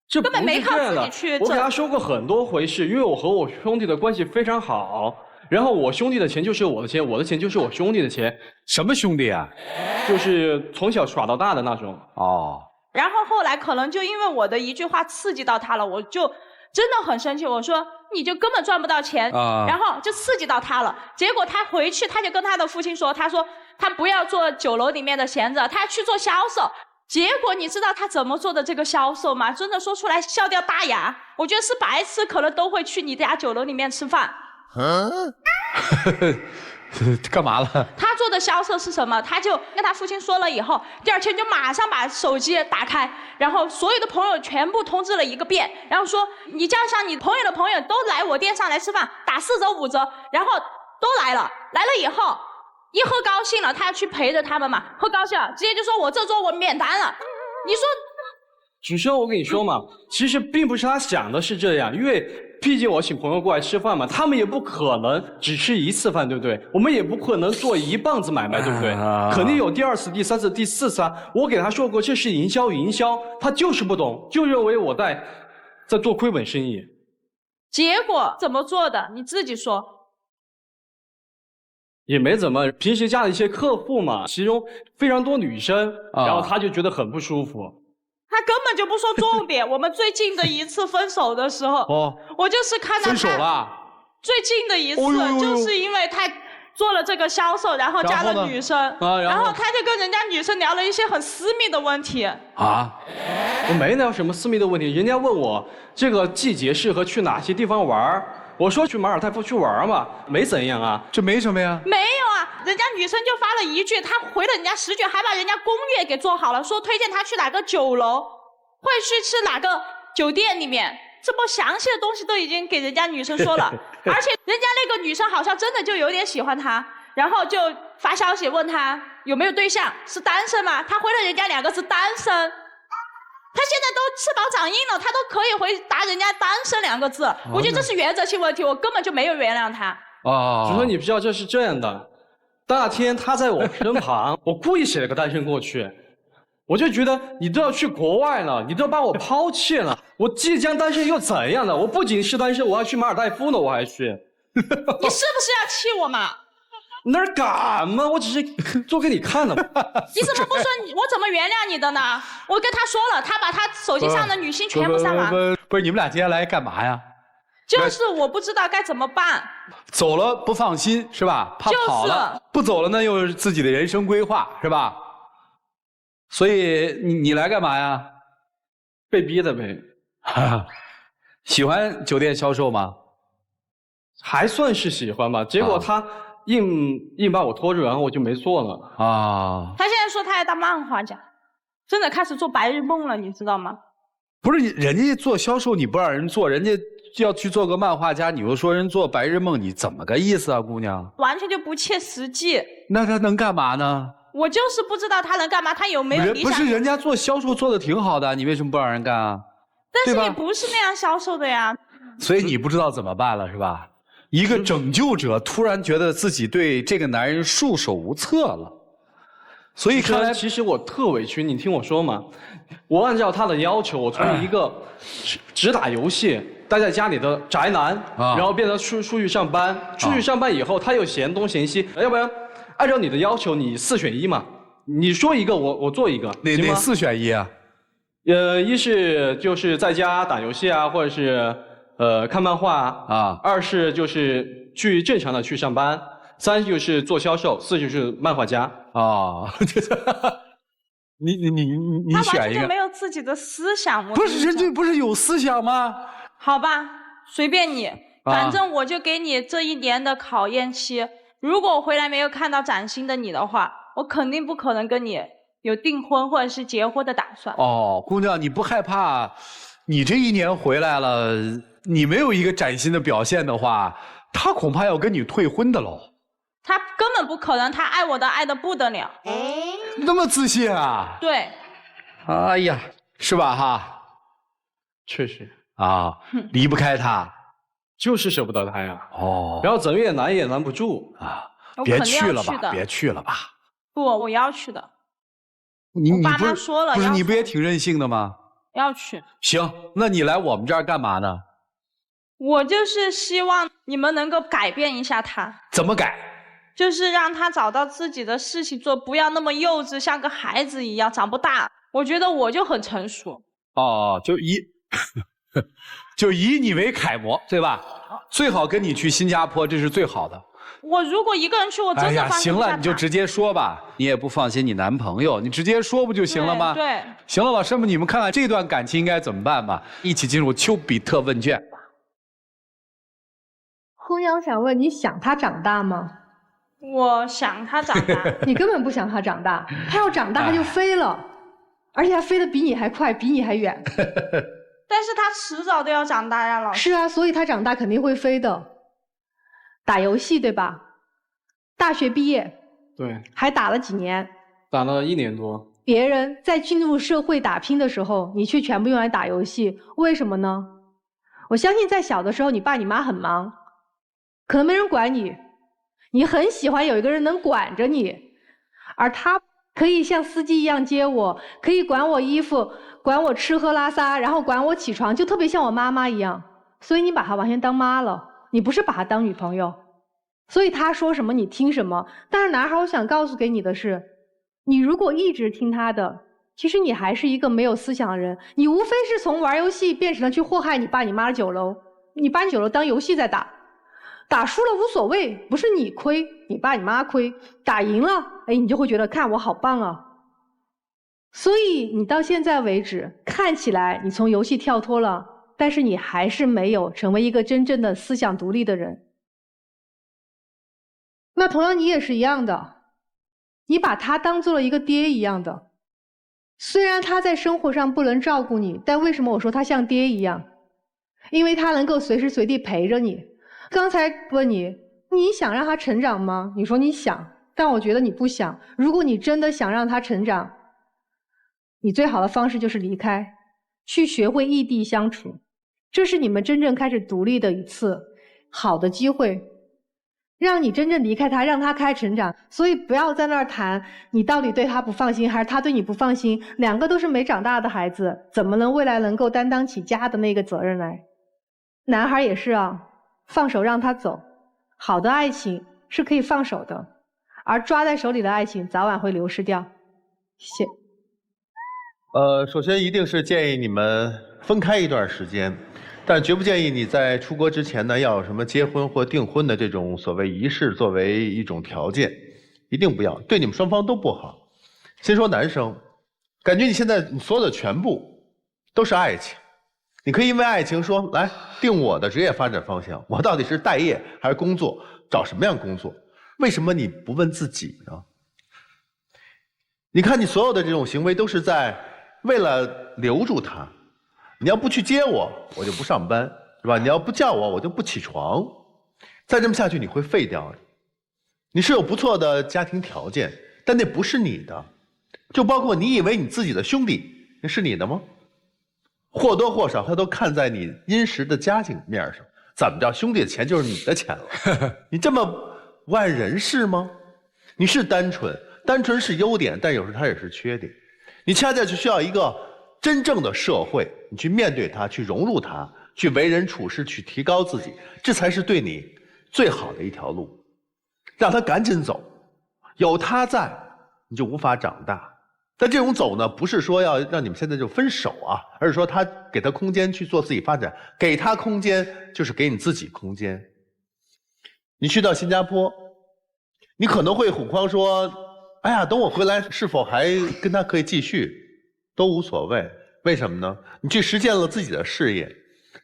这根本没靠自己去。我给他说过很多回事，因为我和我兄弟的关系非常好，然后我兄弟的钱就是我的钱，我的钱就是我兄弟的钱。什么兄弟啊？就是从小耍到大的那种。哦。然后后来可能就因为我的一句话刺激到他了，我就真的很生气，我说你就根本赚不到钱，然后就刺激到他了。结果他回去他就跟他的父亲说，他说他不要做酒楼里面的闲着，他要去做销售。结果你知道他怎么做的这个销售吗？真的说出来笑掉大牙。我觉得是白痴可能都会去你家酒楼里面吃饭。干嘛了？他做的销售是什么？他就跟他父亲说了以后，第2天就马上把手机打开，然后所有的朋友全部通知了一个遍，然后说你叫上你朋友的朋友都来我店上来吃饭，打4折5折，然后都来了。来了以后一喝高兴了，他要去陪着他们嘛，喝高兴了，直接就说我这桌我免单了。你说，主持人，我跟你说嘛，其实并不是他想的是这样，因为毕竟我请朋友过来吃饭嘛，他们也不可能只吃1次饭，对不对？我们也不可能做1棒子买卖，对不对？肯定有第2次、第3次、第4次啊！我给他说过，这是营销，他就是不懂，就认为我在做亏本生意。结果怎么做的？你自己说。也没怎么，平时加了一些客户嘛，其中非常多女生，然后他就觉得很不舒服。他根本就不说重点。我们最近的一次分手的时候，我就是看到他分手了。最近的一次，就是因为他做了这个销售，然后加了女生，然后他就跟人家女生聊了一些很私密的问题。啊，我没聊什么私密的问题，人家问我这个季节适合去哪些地方玩。我说去马尔代夫去玩嘛，没怎样啊，这没什么呀。没有啊，人家女生就发了1句，他回了人家10句，还把人家攻略给做好了，说推荐他去哪个酒楼，会去吃哪个酒店里面，这么详细的东西都已经给人家女生说了，而且人家那个女生好像真的就有点喜欢他，然后就发消息问他有没有对象，是单身吗？他回了人家2个字单身。他现在都翅膀长硬了，他都可以回答人家单身2个字，我觉得这是原则性问题，我根本就没有原谅他。主持人，你不知道这是这样的，大天他在我身旁，我故意写了个单身过去，我就觉得你都要去国外了，你都把我抛弃了，我即将单身又怎样了？我不仅是单身，我还去马尔代夫呢，我还去。你是不是要气我嘛？哪敢嘛！我只是做给你看的嘛。你怎么不说我怎么原谅你的呢？我跟他说了，他把他手机上的女星全部删完。不是你们俩接下来干嘛呀？就是我不知道该怎么办。走了不放心是吧？怕跑了，不走了呢又是自己的人生规划是吧？所以你来干嘛呀？被逼的呗。喜欢酒店销售吗？还算是喜欢吧，结果他硬把我拖住，然后我就没做了啊。他现在说他要当漫画家，真的开始做白日梦了，你知道吗？不是，人家做销售你不让人做，人家要去做个漫画家，你又说人做白日梦，你怎么个意思啊，姑娘？完全就不切实际。那他能干嘛呢？我就是不知道他能干嘛，他有没有理想？不是，人家做销售做的挺好的，你为什么不让人干啊？但是你不是那样销售的呀。所以你不知道怎么办了是吧？一个拯救者突然觉得自己对这个男人束手无策了，所以看来其实我特委屈。你听我说嘛，我按照他的要求，我从一个只打游戏、待在家里的宅男，然后变成出去上班。出去上班以后，他又嫌东嫌西，要不然按照你的要求，你4选1嘛。你说一个，我做一个，哪4选1啊？一是就是在家打游戏啊，或者是。看漫画啊，2是就是正常的去上班，3就是做销售，4就是漫画家啊。你他选一个。完全就没有自己的思想。不是人家不是有思想吗？好吧，随便你，反正我就给你这1年的考验期。如果我回来没有看到崭新的你的话，我肯定不可能跟你有订婚或者是结婚的打算。哦，姑娘，你不害怕？你这1年回来了，你没有一个崭新的表现的话，他恐怕要跟你退婚的喽。他根本不可能，他爱我的爱的不得了。那么自信啊？对。哎呀，是吧哈？确实啊，离不开他，就是舍不得他呀。哦，然后怎么也拦也拦不住啊！别去了吧，别去了吧。不，我要去的。我爸妈说了，不是你不也挺任性的吗？要去。行，那你来我们这儿干嘛呢？我就是希望你们能够改变一下他。怎么改？就是让他找到自己的事情做，不要那么幼稚，像个孩子一样长不大。我觉得我就很成熟。哦，就以你为楷模，对吧？最好跟你去新加坡，这是最好的。我如果一个人去，我真的放心不下他。行了，你就直接说吧。你也不放心你男朋友，你直接说不就行了吗？对。行了，老师们，你们看看这段感情应该怎么办吧？一起进入丘比特问卷。红娘想问，你想他长大吗？我想他长大。你根本不想他长大，他要长大他就飞了，而且他飞得比你还快，比你还远。但是他迟早都要长大呀，老师。是啊，所以他长大肯定会飞的。打游戏对吧？大学毕业，对，还打了几年？打了1年多。别人在进入社会打拼的时候，你却全部用来打游戏，为什么呢？我相信在小的时候，你爸你妈很忙，可能没人管你，你很喜欢有一个人能管着你，而他可以像司机一样接我，可以管我衣服，管我吃喝拉撒，然后管我起床，就特别像我妈妈一样。所以你把他完全当妈了，你不是把他当女朋友。所以他说什么你听什么。但是男孩，我想告诉给你的是，你如果一直听他的，其实你还是一个没有思想的人。你无非是从玩游戏变成了去祸害你爸你妈的酒楼，你把你酒楼当游戏在打，打输了无所谓，不是你亏，你爸你妈亏，打赢了，哎，你就会觉得看我好棒啊。所以你到现在为止，看起来你从游戏跳脱了，但是你还是没有成为一个真正的思想独立的人。那同样你也是一样的，你把他当做了一个爹一样的，虽然他在生活上不能照顾你，但为什么我说他像爹一样？因为他能够随时随地陪着你。刚才问你，你想让他成长吗？你说你想，但我觉得你不想。如果你真的想让他成长，你最好的方式就是离开，去学会异地相处，这是你们真正开始独立的一次好的机会，让你真正离开他，让他开始成长。所以不要在那儿谈你到底对他不放心还是他对你不放心，两个都是没长大的孩子，怎么能未来能够担当起家的那个责任来？男孩也是啊，放手让他走，好的爱情是可以放手的，而抓在手里的爱情早晚会流失掉。谢谢。首先一定是建议你们分开一段时间，但绝不建议你在出国之前呢要有什么结婚或订婚的这种所谓仪式作为一种条件，一定不要，对你们双方都不好。先说男生，感觉你现在你所有的全部都是爱情，你可以因为爱情说来定我的职业发展方向，我到底是待业还是工作，找什么样工作？为什么你不问自己呢？你看你所有的这种行为都是在为了留住他，你要不去接我，我就不上班，是吧？你要不叫我，我就不起床。再这么下去，你会废掉的。你是有不错的家庭条件，但那不是你的。就包括你以为你自己的兄弟，那是你的吗？或多或少，他都看在你殷实的家境面上。怎么着，兄弟的钱就是你的钱了？你这么不谙人事吗？你是单纯，单纯是优点，但有时候它也是缺点。你恰恰就需要一个真正的社会，你去面对它，去融入它，去为人处事，去提高自己，这才是对你最好的一条路。让他赶紧走，有他在，你就无法长大。但这种走呢，不是说要让你们现在就分手啊，而是说他给他空间去做自己发展，给他空间就是给你自己空间。你去到新加坡，你可能会恐慌说，哎呀，等我回来是否还跟他可以继续，都无所谓。为什么呢？你去实现了自己的事业，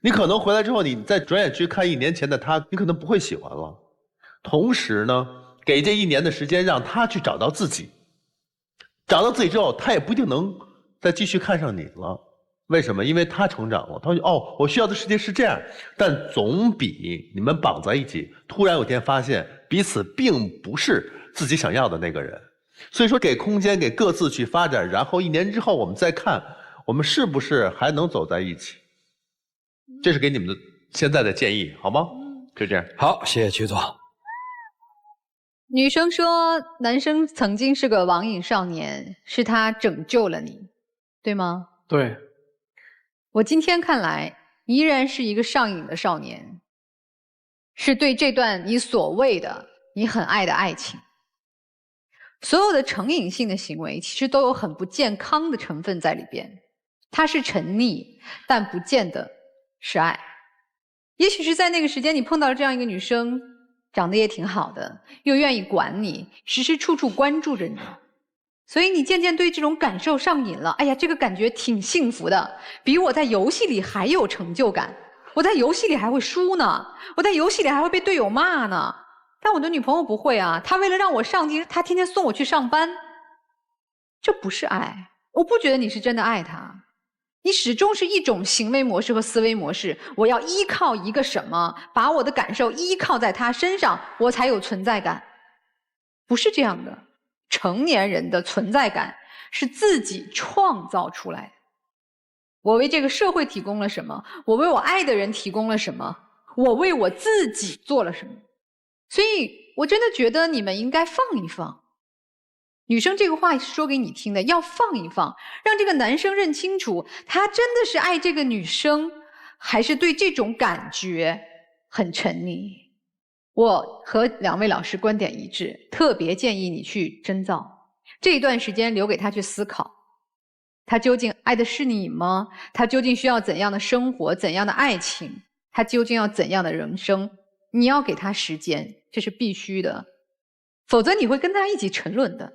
你可能回来之后，你再转眼去看1年前的他，你可能不会喜欢了。同时呢，给这1年的时间让他去找到自己，找到自己之后，他也不一定能再继续看上你了。为什么？因为他成长了，他说哦，我需要的世界是这样，但总比你们绑在一起，突然有天发现彼此并不是自己想要的那个人。所以说，给空间给各自去发展，然后1年之后我们再看，我们是不是还能走在一起？这是给你们的现在的建议，好吗？就这样。好，谢谢曲总。女生说，男生曾经是个网瘾少年，是他拯救了你，对吗？对。我今天看来，依然是一个上瘾的少年，是对这段你所谓的你很爱的爱情。所有的成瘾性的行为，其实都有很不健康的成分在里边。它是沉溺，但不见得是爱。也许是在那个时间，你碰到了这样一个女生，长得也挺好的，又愿意管你，时时处处关注着你，所以你渐渐对这种感受上瘾了。哎呀，这个感觉挺幸福的，比我在游戏里还有成就感。我在游戏里还会输呢，我在游戏里还会被队友骂呢。但我的女朋友不会啊，她为了让我上进，她天天送我去上班。这不是爱，我不觉得你是真的爱她。你始终是一种行为模式和思维模式，我要依靠一个什么，把我的感受依靠在他身上，我才有存在感。不是这样的，成年人的存在感是自己创造出来的。我为这个社会提供了什么？我为我爱的人提供了什么？我为我自己做了什么？所以我真的觉得你们应该放一放。女生这个话是说给你听的，要放一放，让这个男生认清楚，他真的是爱这个女生，还是对这种感觉很沉溺。我和2位老师观点一致，特别建议你去深造，这一段时间留给他去思考，他究竟爱的是你吗？他究竟需要怎样的生活，怎样的爱情？他究竟要怎样的人生？你要给他时间，这是必须的，否则你会跟他一起沉沦的。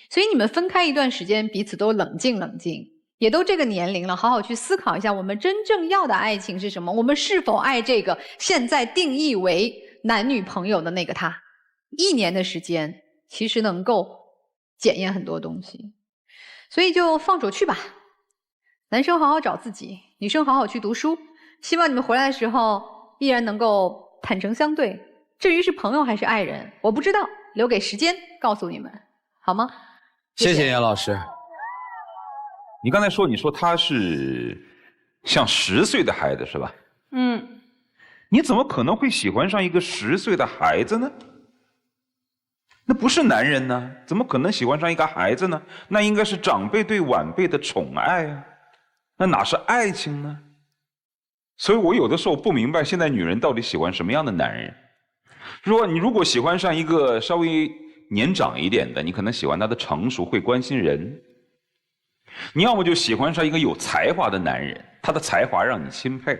所以你们分开一段时间，彼此都冷静冷静，也都这个年龄了，好好去思考一下，我们真正要的爱情是什么？我们是否爱这个现在定义为男女朋友的那个他？1年的时间其实能够检验很多东西，所以就放手去吧。男生好好找自己，女生好好去读书，希望你们回来的时候依然能够坦诚相对。至于是朋友还是爱人，我不知道，留给时间告诉你们，好吗？谢谢严老师。你刚才说，你说他是像10岁的孩子是吧？你怎么可能会喜欢上一个10岁的孩子呢？那不是男人呢，怎么可能喜欢上一个孩子呢？那应该是长辈对晚辈的宠爱啊，那哪是爱情呢？所以我有的时候不明白，现在女人到底喜欢什么样的男人？你如果喜欢上一个稍微年长一点的，你可能喜欢他的成熟，会关心人。你要么就喜欢上一个有才华的男人，他的才华让你钦佩。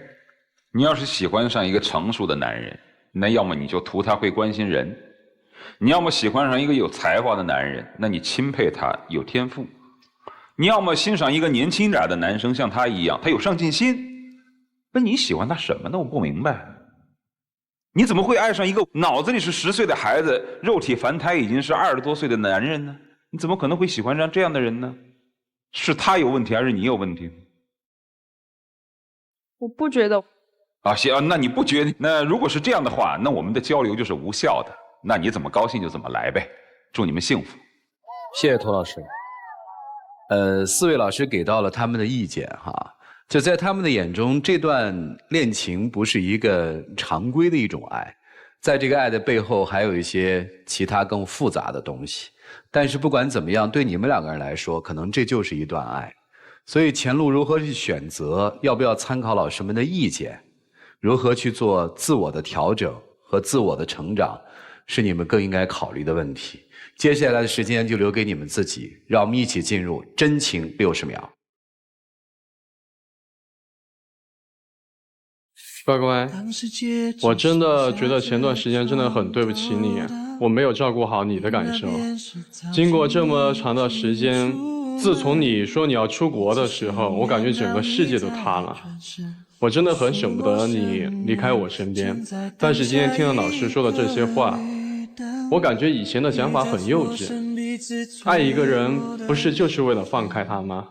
你要是喜欢上一个成熟的男人，那要么你就图他会关心人。你要么喜欢上一个有才华的男人，那你钦佩他有天赋。你要么欣赏一个年轻点的男生，像他一样，他有上进心。那你喜欢他什么呢？我不明白。你怎么会爱上一个脑子里是10岁的孩子，肉体凡胎已经是20多岁的男人呢？你怎么可能会喜欢上这样的人呢？是他有问题还是你有问题？我不觉得。行，那你不觉得？那如果是这样的话，那我们的交流就是无效的。那你怎么高兴就怎么来呗。祝你们幸福。谢谢涂老师。4位老师给到了他们的意见哈。就在他们的眼中，这段恋情不是一个常规的一种爱，在这个爱的背后还有一些其他更复杂的东西。但是不管怎么样，对你们2个人来说，可能这就是一段爱。所以前路如何去选择，要不要参考老师们的意见，如何去做自我的调整和自我的成长，是你们更应该考虑的问题。接下来的时间就留给你们自己，让我们一起进入真情60秒。乖乖，我真的觉得前段时间真的很对不起你，我没有照顾好你的感受。经过这么长的时间，自从你说你要出国的时候，我感觉整个世界都塌了。我真的很舍不得你离开我身边，但是今天听了老师说的这些话，我感觉以前的想法很幼稚。爱一个人不是就是为了放开他吗？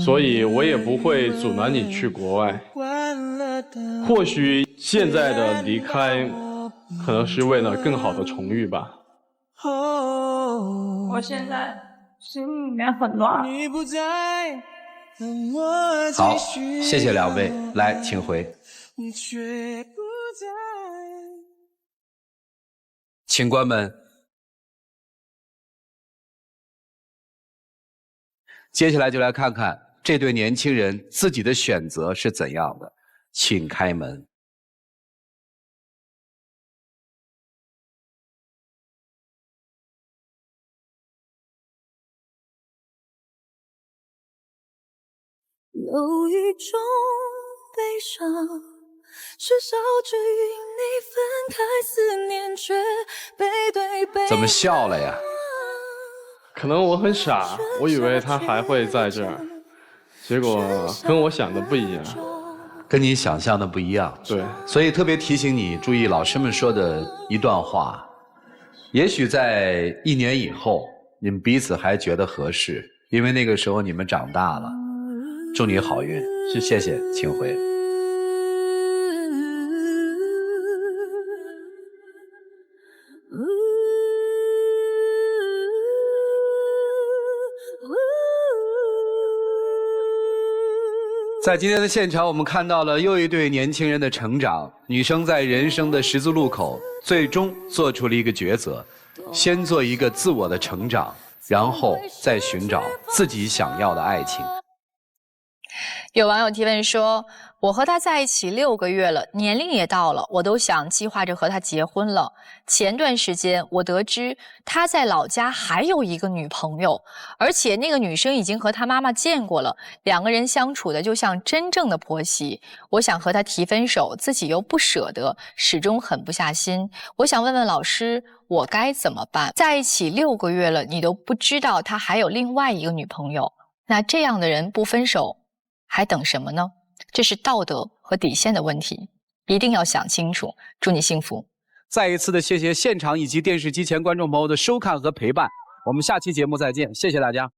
所以我也不会阻拦你去国外。或许现在的离开可能是为了更好的重遇吧。我现在心里面很乱。好，谢谢两位，来，请回。请关门。接下来就来看看这对年轻人自己的选择是怎样的，请开门。有一种悲伤，是笑着与你分开，思念却背对背。怎么笑了呀？可能我很傻，我以为他还会在这儿，结果跟我想的不一样，跟你想象的不一样。对，所以特别提醒你注意老师们说的一段话，也许在1年以后，你们彼此还觉得合适，因为那个时候你们长大了。祝你好运，谢谢，请回。在今天的现场，我们看到了又一对年轻人的成长。女生在人生的十字路口，最终做出了一个抉择：先做一个自我的成长，然后再寻找自己想要的爱情。有网友提问说，我和他在一起6个月了，年龄也到了，我都想计划着和他结婚了。前段时间我得知他在老家还有一个女朋友，而且那个女生已经和他妈妈见过了，2个人相处的就像真正的婆媳。我想和他提分手，自己又不舍得，始终狠不下心。我想问问老师，我该怎么办？在一起6个月了，你都不知道他还有另外一个女朋友，那这样的人不分手还等什么呢？这是道德和底线的问题，一定要想清楚。祝你幸福。再一次的谢谢现场以及电视机前观众朋友的收看和陪伴，我们下期节目再见，谢谢大家。